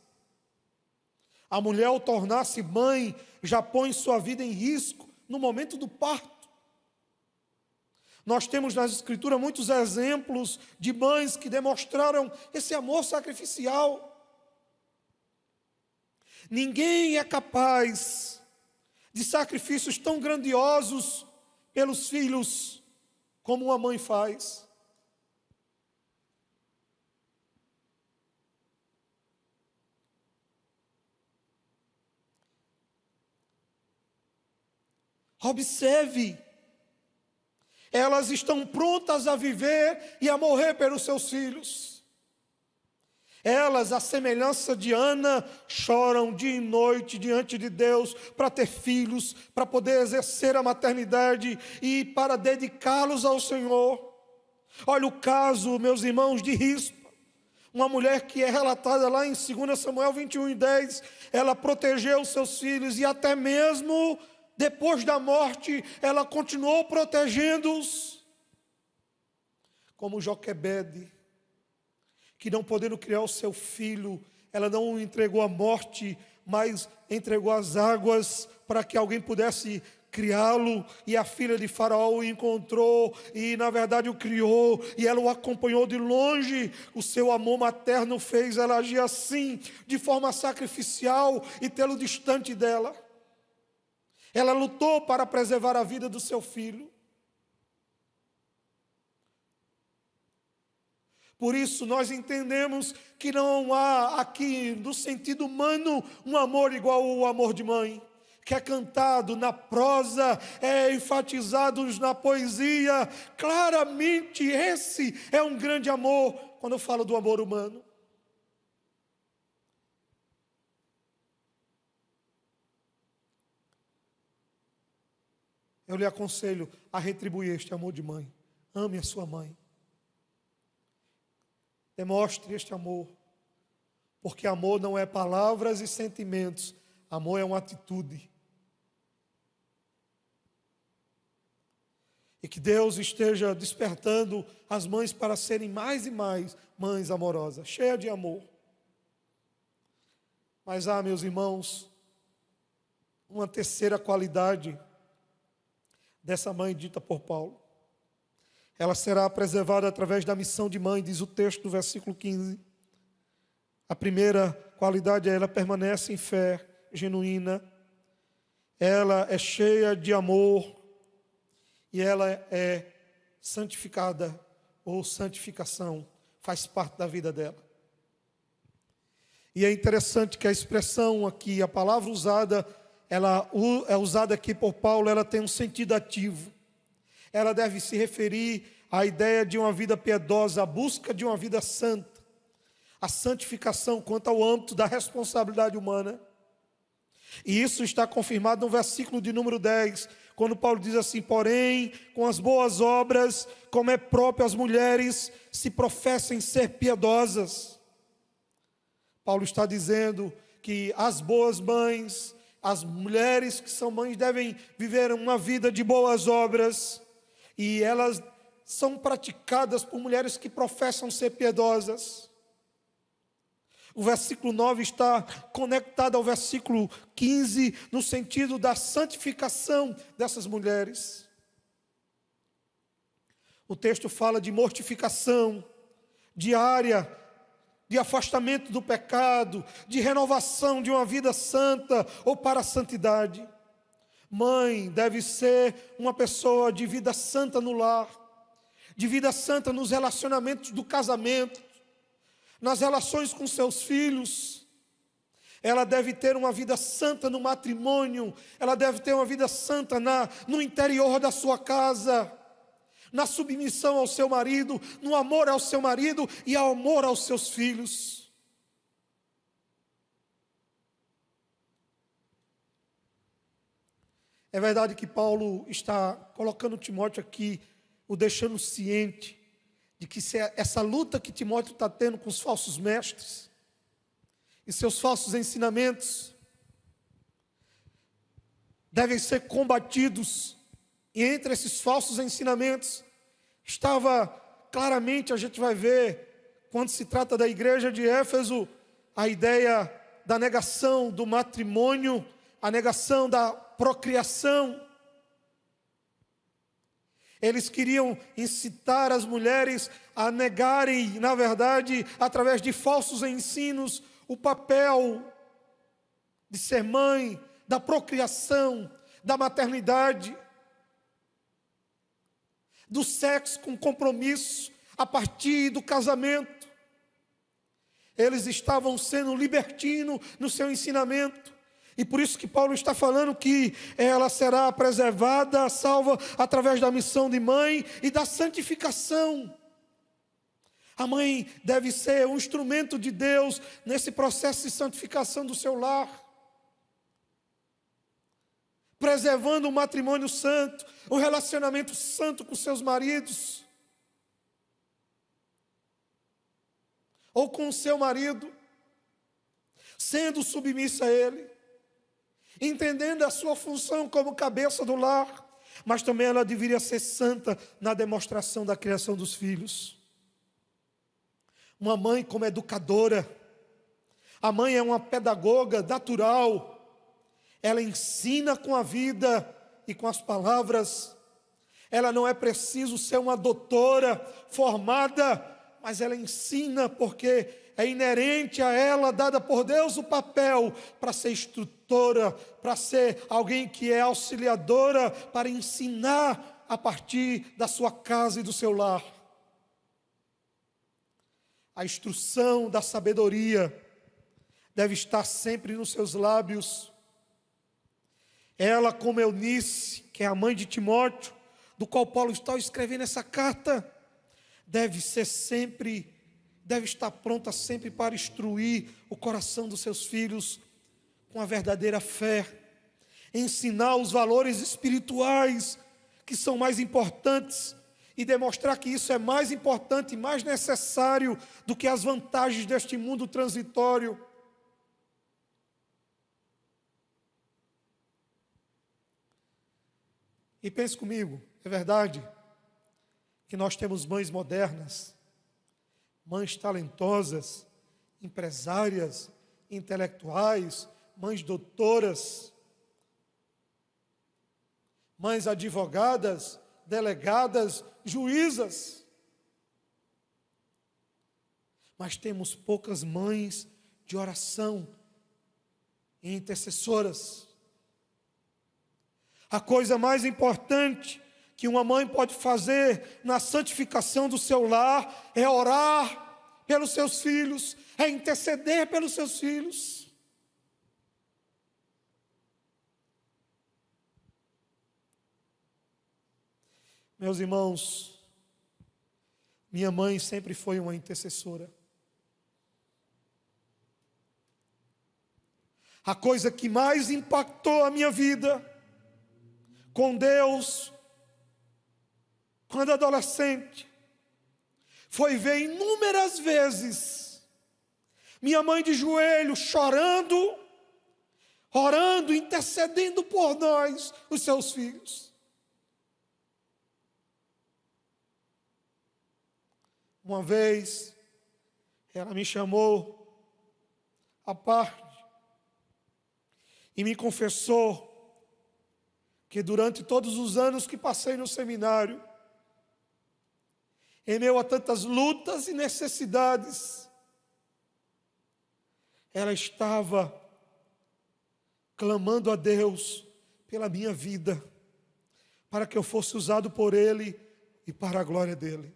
D: A mulher, ao tornar-se mãe, já põe sua vida em risco no momento do parto. Nós temos nas Escrituras muitos exemplos de mães que demonstraram esse amor sacrificial. Ninguém é capaz de sacrifícios tão grandiosos pelos filhos como uma mãe faz. Observe, elas estão prontas a viver e a morrer pelos seus filhos. Elas, à semelhança de Ana, choram dia e noite diante de Deus para ter filhos, para poder exercer a maternidade e para dedicá-los ao Senhor. Olha o caso, meus irmãos, de Rispa, uma mulher que é relatada lá em 2 Samuel 21:10. Ela protegeu os seus filhos e até mesmo depois da morte, ela continuou protegendo-os. Como Joquebede, que não podendo criar o seu filho, ela não o entregou à morte, mas entregou às águas para que alguém pudesse criá-lo. E a filha de Faraó o encontrou e na verdade o criou, e ela o acompanhou de longe. O seu amor materno fez ela agir assim, de forma sacrificial, e tê-lo distante dela. Ela lutou para preservar a vida do seu filho. Por isso nós entendemos que não há aqui, no sentido humano, um amor igual ao amor de mãe, que é cantado na prosa, é enfatizado na poesia. Claramente esse é um grande amor, quando eu falo do amor humano. Eu lhe aconselho a retribuir este amor de mãe. Ame a sua mãe. Demonstre este amor. Porque amor não é palavras e sentimentos. Amor é uma atitude. E que Deus esteja despertando as mães para serem mais e mais mães amorosas, cheias de amor. Mas há, meus irmãos, uma terceira qualidade dessa mãe dita por Paulo. Ela será preservada através da missão de mãe, diz o texto do versículo 15. A primeira qualidade é ela permanece em fé genuína, ela é cheia de amor e ela é santificada, ou santificação, faz parte da vida dela. E é interessante que a expressão aqui, a palavra usada, ela é usada aqui por Paulo, ela tem um sentido ativo. Ela deve se referir a ideia de uma vida piedosa, a busca de uma vida santa, a santificação quanto ao âmbito da responsabilidade humana. E isso está confirmado no versículo de número 10, quando Paulo diz assim: porém, com as boas obras, como é próprio às mulheres, se professem ser piedosas. Paulo está dizendo que as boas mães, as mulheres que são mães, devem viver uma vida de boas obras, e elas são praticadas por mulheres que professam ser piedosas. O versículo 9 está conectado ao versículo 15, no sentido da santificação dessas mulheres. O texto fala de mortificação diária, de afastamento do pecado, de renovação de uma vida santa ou para a santidade. Mãe deve ser uma pessoa de vida santa no lar, de vida santa nos relacionamentos do casamento, nas relações com seus filhos. Ela deve ter uma vida santa no matrimônio, ela deve ter uma vida santa no interior da sua casa, na submissão ao seu marido, no amor ao seu marido e ao amor aos seus filhos. É verdade que Paulo está colocando Timóteo aqui, o deixando ciente de que essa luta que Timóteo está tendo com os falsos mestres e seus falsos ensinamentos devem ser combatidos. E entre esses falsos ensinamentos estava claramente, a gente vai ver, quando se trata da igreja de Éfeso, a ideia da negação do matrimônio, a negação da procriação. Eles queriam incitar as mulheres a negarem, na verdade, através de falsos ensinos, o papel de ser mãe, da procriação, da maternidade, do sexo com compromisso a partir do casamento. Eles estavam sendo libertinos no seu ensinamento. E por isso que Paulo está falando que ela será preservada, salva através da missão de mãe e da santificação. A mãe deve ser um instrumento de Deus nesse processo de santificação do seu lar, preservando o matrimônio santo, o relacionamento santo com seus maridos, ou com o seu marido, sendo submissa a ele, entendendo a sua função como cabeça do lar, mas também ela deveria ser santa na demonstração da criação dos filhos. Uma mãe como educadora, a mãe é uma pedagoga natural, ela ensina com a vida e com as palavras. Ela não é preciso ser uma doutora formada, mas ela ensina porque é inerente a ela, dada por Deus, o papel para ser instrutora, para ser alguém que é auxiliadora, para ensinar a partir da sua casa e do seu lar. A instrução da sabedoria deve estar sempre nos seus lábios. Ela, como Eunice, que é a mãe de Timóteo, do qual Paulo está escrevendo essa carta, deve estar pronta sempre para instruir o coração dos seus filhos com a verdadeira fé, ensinar os valores espirituais que são mais importantes e demonstrar que isso é mais importante e mais necessário do que as vantagens deste mundo transitório. E pense comigo, é verdade que nós temos mães modernas, mães talentosas, empresárias, intelectuais, mães doutoras, mães advogadas, delegadas, juízas. Mas temos poucas mães de oração e intercessoras. A coisa mais importante que uma mãe pode fazer na santificação do seu lar é orar pelos seus filhos, é interceder pelos seus filhos. Meus irmãos, Minha mãe sempre foi uma intercessora. A coisa que mais impactou a minha vida com Deus, quando adolescente, foi ver inúmeras vezes minha mãe de joelho, chorando, orando, intercedendo por nós, os seus filhos. Uma vez, ela me chamou à parte e me confessou que durante todos os anos que passei no seminário, em meio a tantas lutas e necessidades, ela estava clamando a Deus pela minha vida, para que eu fosse usado por Ele e para a glória dEle.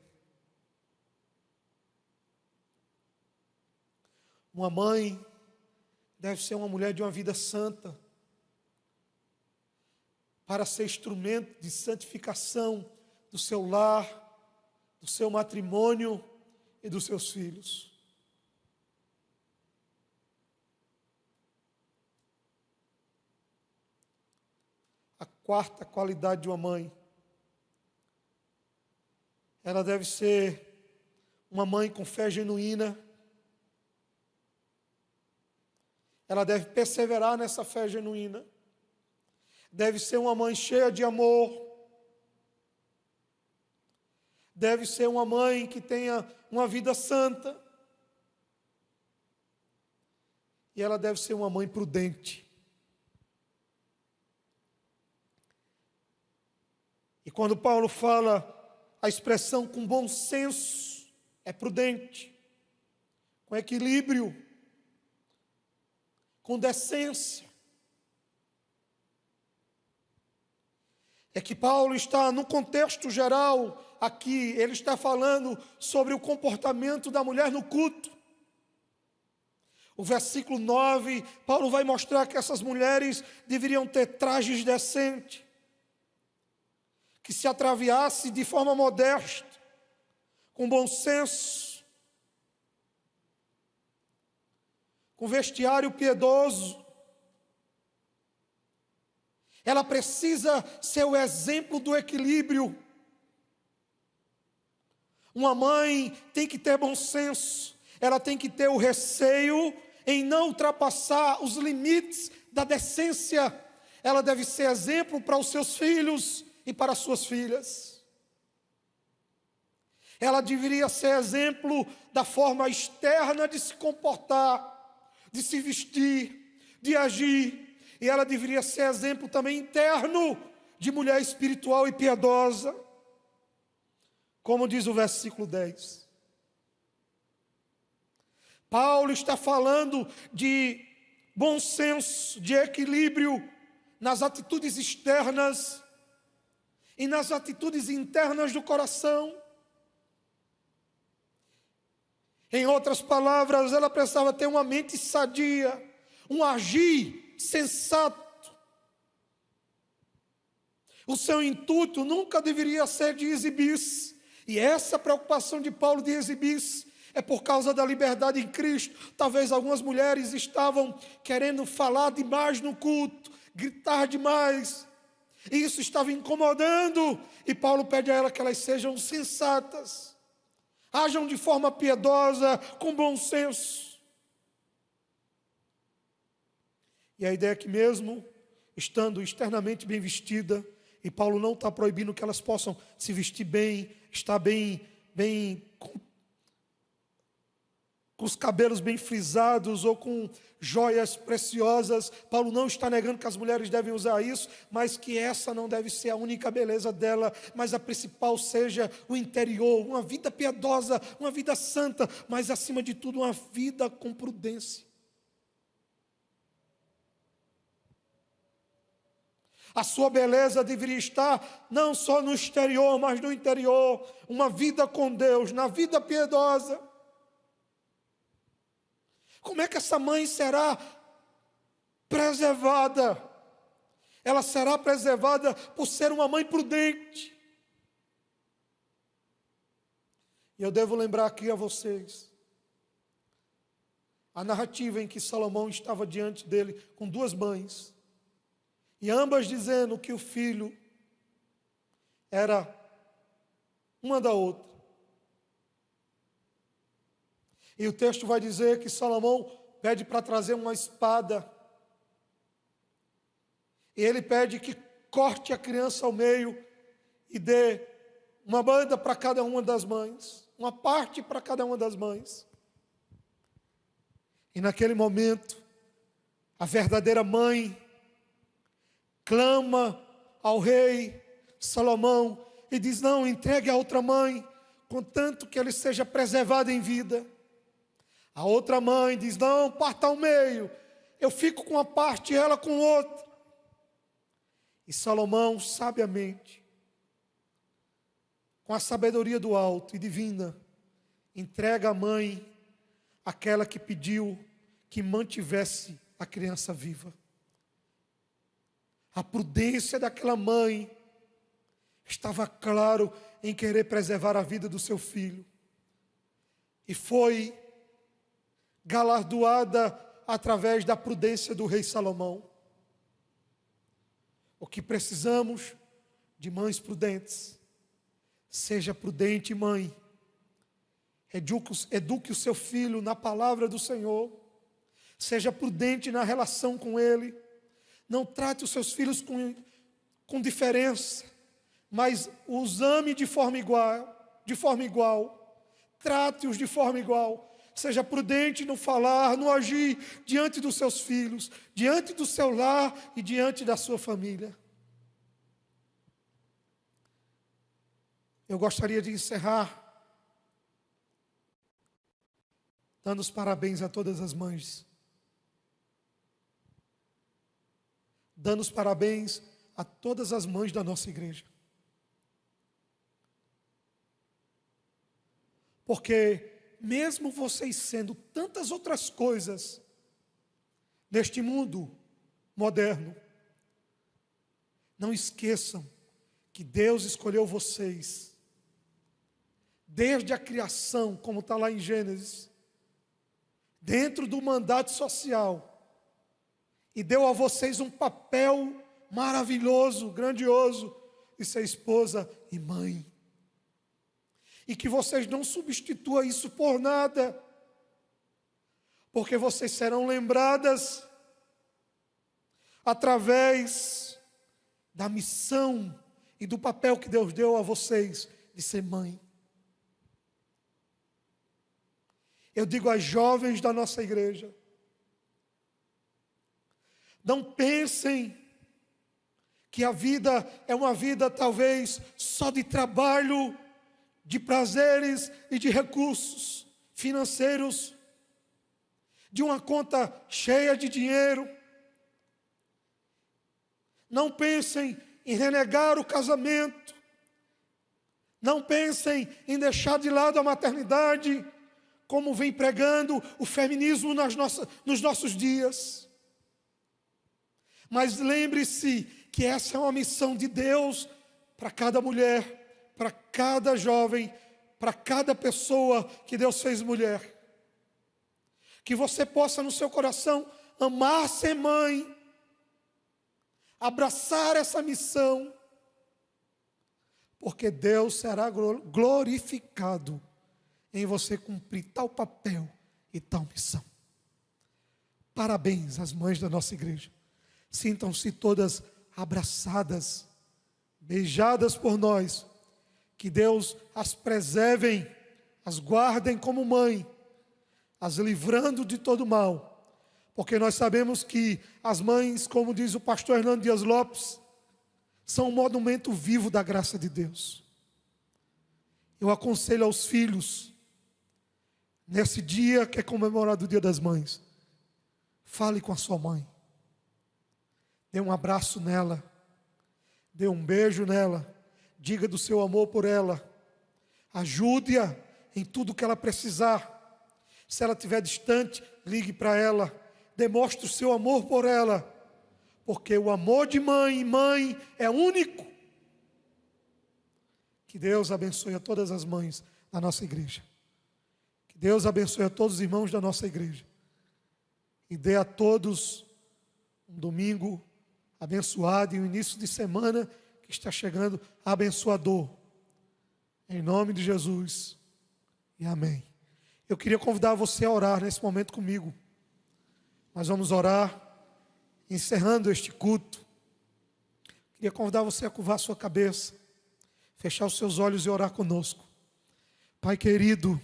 D: Uma mãe deve ser uma mulher de uma vida santa, para ser instrumento de santificação do seu lar, do seu matrimônio e dos seus filhos. A quarta qualidade de uma mãe, ela deve ser uma mãe com fé genuína. Ela deve perseverar nessa fé genuína. Deve ser uma mãe cheia de amor. Deve ser uma mãe que tenha uma vida santa. E ela deve ser uma mãe prudente. E quando Paulo fala a expressão com bom senso, é prudente, com equilíbrio, com decência. É que Paulo está, no contexto geral, aqui, ele está falando sobre o comportamento da mulher no culto. O versículo 9, Paulo vai mostrar que essas mulheres deveriam ter trajes decentes, que se atraviasse de forma modesta, com bom senso, com vestiário piedoso. Ela precisa ser o exemplo do equilíbrio. Uma mãe tem que ter bom senso, ela tem que ter o receio em não ultrapassar os limites da decência. Ela deve ser exemplo para os seus filhos e para as suas filhas. Ela deveria ser exemplo da forma externa de se comportar, de se vestir, de agir. E ela deveria ser exemplo também interno de mulher espiritual e piedosa. Como diz o versículo 10. Paulo está falando de bom senso, de equilíbrio nas atitudes externas e nas atitudes internas do coração. Em outras palavras, ela precisava ter uma mente sadia, um agir sensato. O seu intuito nunca deveria ser de exibir-se. E essa preocupação de Paulo de exibir-se é por causa da liberdade em Cristo. Talvez algumas mulheres estavam querendo falar demais no culto, gritar demais. E isso estava incomodando. E Paulo pede a ela que elas sejam sensatas, ajam de forma piedosa, com bom senso. E a ideia é que mesmo estando externamente bem vestida, e Paulo não está proibindo que elas possam se vestir bem, estar bem com os cabelos bem frisados ou com joias preciosas. Paulo não está negando que as mulheres devem usar isso, mas que essa não deve ser a única beleza dela, mas a principal seja o interior, uma vida piedosa, uma vida santa, mas acima de tudo uma vida com prudência. A sua beleza deveria estar não só no exterior, mas no interior. Uma vida com Deus, na vida piedosa. Como é que essa mãe será preservada? Ela será preservada por ser uma mãe prudente. E E eu devo lembrar aqui a vocês a narrativa em que Salomão estava diante dele com duas mães, e ambas dizendo que o filho era uma da outra. E o texto vai dizer que Salomão pede para trazer uma espada, e ele pede que corte a criança ao meio e dê uma banda para cada uma das mães, uma parte para cada uma das mães. E naquele momento, a verdadeira mãe clama ao rei Salomão e diz: não, entregue a outra mãe, contanto que ele seja preservado em vida. A outra mãe diz: não, parta ao meio, eu fico com uma parte e ela com outra. E Salomão, sabiamente, com a sabedoria do alto e divina, entrega a mãe, aquela que pediu que mantivesse a criança viva. A prudência daquela mãe estava claro em querer preservar a vida do seu filho, e foi galardoada através da prudência do rei Salomão. O que precisamos de mães prudentes. Seja prudente, mãe. Eduque o seu filho na palavra do Senhor. Seja prudente na relação com ele. Não trate os seus filhos com diferença, mas os ame de forma igual. Trate-os de forma igual. Seja prudente no falar, no agir diante dos seus filhos, diante do seu lar e diante da sua família. Eu gostaria de encerrar dando os parabéns a todas as mães. Dando os parabéns a todas as mães da nossa igreja. Porque mesmo vocês sendo tantas outras coisas neste mundo moderno, não esqueçam que Deus escolheu vocês desde a criação, como está lá em Gênesis, dentro do mandato social, e deu a vocês um papel maravilhoso, grandioso, de ser esposa e mãe. E que vocês não substituam isso por nada, porque vocês serão lembradas através da missão e do papel que Deus deu a vocês de ser mãe. Eu digo às jovens da nossa igreja: não pensem que a vida é uma vida talvez só de trabalho, de prazeres e de recursos financeiros, de uma conta cheia de dinheiro. Não pensem em renegar o casamento. Não pensem em deixar de lado a maternidade, como vem pregando o feminismo nos nossos dias. Mas lembre-se que essa é uma missão de Deus para cada mulher, para cada jovem, para cada pessoa que Deus fez mulher. Que você possa no seu coração amar ser mãe, abraçar essa missão, porque Deus será glorificado em você cumprir tal papel e tal missão. Parabéns às mães da nossa igreja. Sintam-se todas abraçadas, beijadas por nós. Que Deus as preserve, as guardem como mãe, as livrando de todo mal. Porque nós sabemos que as mães, como diz o pastor Hernando Dias Lopes, são um monumento vivo da graça de Deus. Eu aconselho aos filhos, nesse dia que é comemorado o Dia das Mães, fale com a sua mãe. Dê um abraço nela, dê um beijo nela, diga do seu amor por ela, ajude-a em tudo que ela precisar. Se ela estiver distante, ligue para ela, demonstre o seu amor por ela, porque o amor de mãe e mãe é único. Que Deus abençoe a todas as mães da nossa igreja. Que Deus abençoe a todos os irmãos da nossa igreja. E dê a todos um domingo abençoado e um início de semana que está chegando abençoador. Em nome de Jesus. E amém. Eu queria convidar você a orar nesse momento comigo. Nós vamos orar, encerrando este culto. Queria convidar você a curvar a sua cabeça, fechar os seus olhos e orar conosco. Pai querido,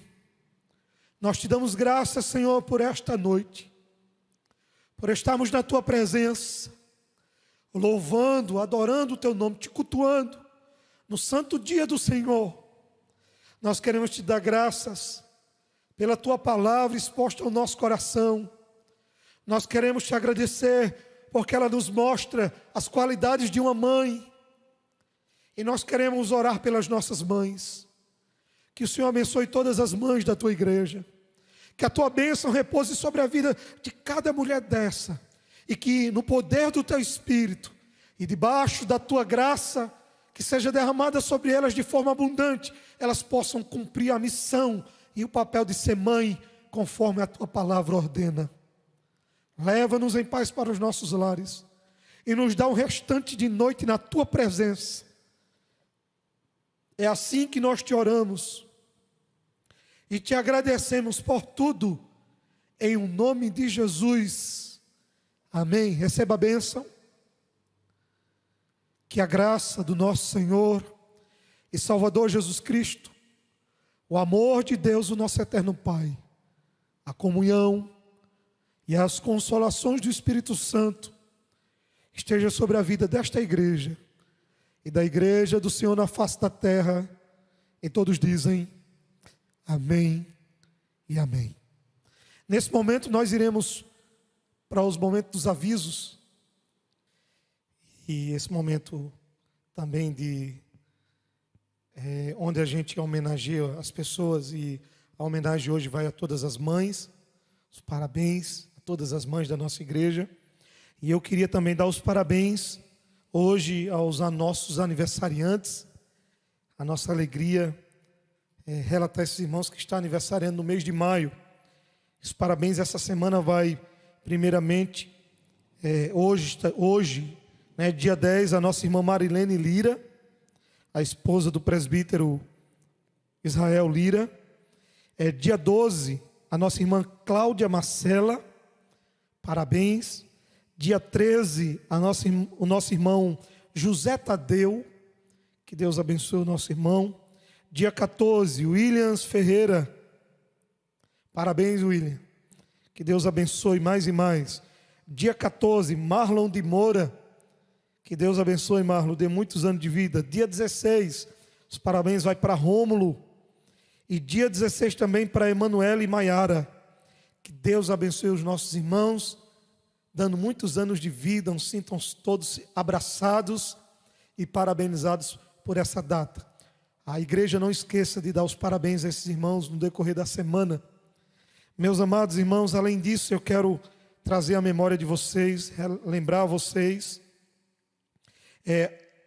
D: nós te damos graças, Senhor, por esta noite, por estarmos na tua presença, louvando, adorando o teu nome, te cultuando, no santo dia do Senhor. Nós queremos te dar graças pela tua palavra exposta ao nosso coração. Nós queremos te agradecer porque ela nos mostra as qualidades de uma mãe. E nós queremos orar pelas nossas mães. Que o Senhor abençoe todas as mães da tua igreja. Que a tua bênção repouse sobre a vida de cada mulher dessa. E que no poder do teu Espírito e debaixo da tua graça, que seja derramada sobre elas de forma abundante, elas possam cumprir a missão e o papel de ser mãe, conforme a tua palavra ordena. Leva-nos em paz para os nossos lares e nos dá um restante de noite na tua presença. É assim que nós te oramos e te agradecemos por tudo, em o nome de Jesus. Amém. Receba a bênção. Que a graça do nosso Senhor e Salvador Jesus Cristo, o amor de Deus, o nosso eterno Pai, a comunhão e as consolações do Espírito Santo esteja sobre a vida desta igreja e da igreja do Senhor na face da terra. E todos dizem amém e amém. Nesse momento nós iremos para os momentos dos avisos. E esse momento também onde a gente homenageia as pessoas, e a homenagem hoje vai a todas as mães. Os parabéns a todas as mães da nossa igreja. E eu queria também dar os parabéns hoje aos nossos aniversariantes. A nossa alegria é relatar esses irmãos que estão aniversariando no mês de maio. Os parabéns essa semana vai primeiramente hoje, dia 10, a nossa irmã Marilene Lira, a esposa do presbítero Israel Lira. Dia 12, a nossa irmã Cláudia Marcela, parabéns. Dia 13, o nosso irmão José Tadeu, que Deus abençoe o nosso irmão. Dia 14, Williams Ferreira, parabéns, William, que Deus abençoe mais e mais. Dia 14, Marlon de Moura, que Deus abençoe, Marlon, dê muitos anos de vida. Dia 16, os parabéns vai para Rômulo. E dia 16 também para Emanuela e Maiara. Que Deus abençoe os nossos irmãos, dando muitos anos de vida, sintam-se todos abraçados e parabenizados por essa data. A igreja não esqueça de dar os parabéns a esses irmãos no decorrer da semana. Meus amados irmãos, além disso, eu quero trazer a memória de vocês, lembrar a vocês,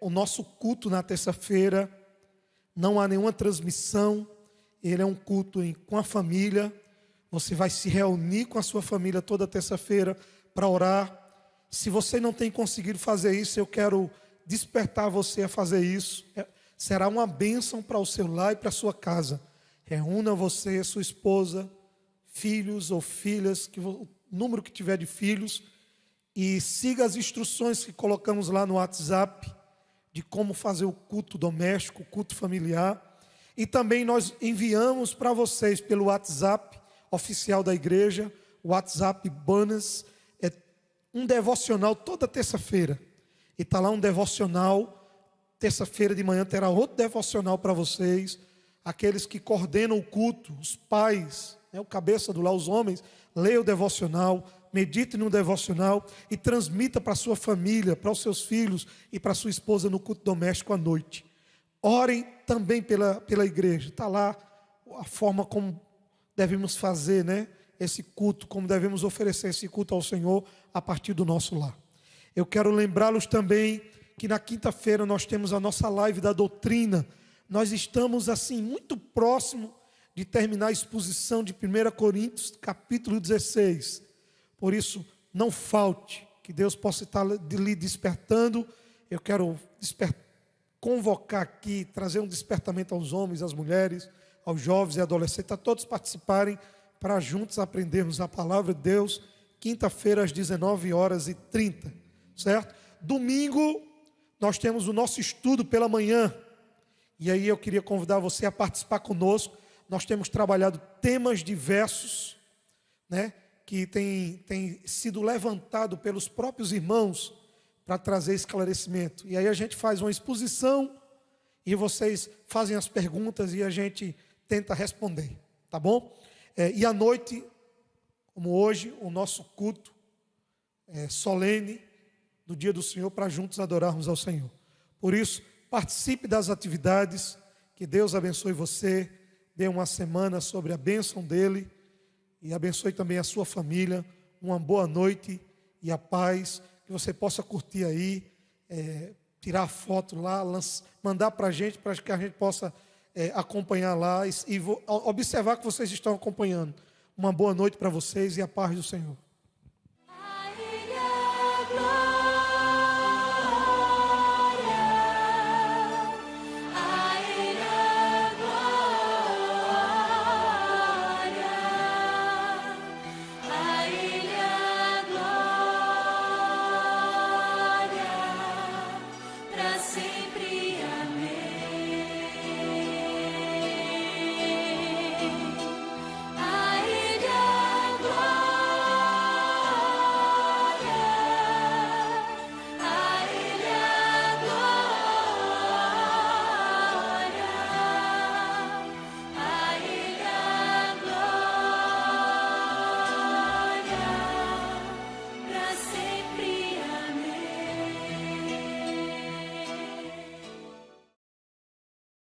D: o nosso culto na terça-feira, não há nenhuma transmissão, ele é um culto com a família. Você vai se reunir com a sua família toda terça-feira para orar. Se você não tem conseguido fazer isso, eu quero despertar você a fazer isso. Será uma bênção para o seu lar e para a sua casa. Reúna você, sua esposa, filhos ou filhas, o número que tiver de filhos, e siga as instruções que colocamos lá no WhatsApp, de como fazer o culto doméstico, o culto familiar. E também nós enviamos para vocês pelo WhatsApp oficial da igreja, o WhatsApp Bônus, um devocional toda terça-feira. E está lá um devocional, terça-feira de manhã terá outro devocional para vocês. Aqueles que coordenam o culto, os pais, o cabeça do lar, os homens, leia o devocional, medite no devocional e transmita para a sua família, para os seus filhos e para a sua esposa no culto doméstico à noite. Orem também pela igreja. Está lá a forma como devemos fazer, esse culto, como devemos oferecer esse culto ao Senhor a partir do nosso lar. Eu quero lembrá-los também que na quinta-feira nós temos a nossa live da doutrina nós estamos assim muito próximo de terminar a exposição de 1 Coríntios, capítulo 16. Por isso, não falte, que Deus possa estar lhe despertando. Eu quero convocar aqui, trazer um despertamento aos homens, às mulheres, aos jovens e adolescentes, a todos participarem, para juntos aprendermos a palavra de Deus, quinta-feira às 19h30, certo? Domingo, nós temos o nosso estudo pela manhã, e aí eu queria convidar você a participar conosco. Nós temos trabalhado temas diversos, né, que tem sido levantado pelos próprios irmãos para trazer esclarecimento. E aí a gente faz uma exposição e vocês fazem as perguntas e a gente tenta responder, tá bom? E à noite, como hoje, o nosso culto solene do dia do Senhor, para juntos adorarmos ao Senhor. Por isso, participe das atividades, que Deus abençoe você, dê uma semana sobre a bênção dEle e abençoe também a sua família. Uma boa noite e a paz, que você possa curtir aí, tirar foto lá, mandar para a gente, para que a gente possa acompanhar lá e observar que vocês estão acompanhando. Uma boa noite para vocês e a paz do Senhor.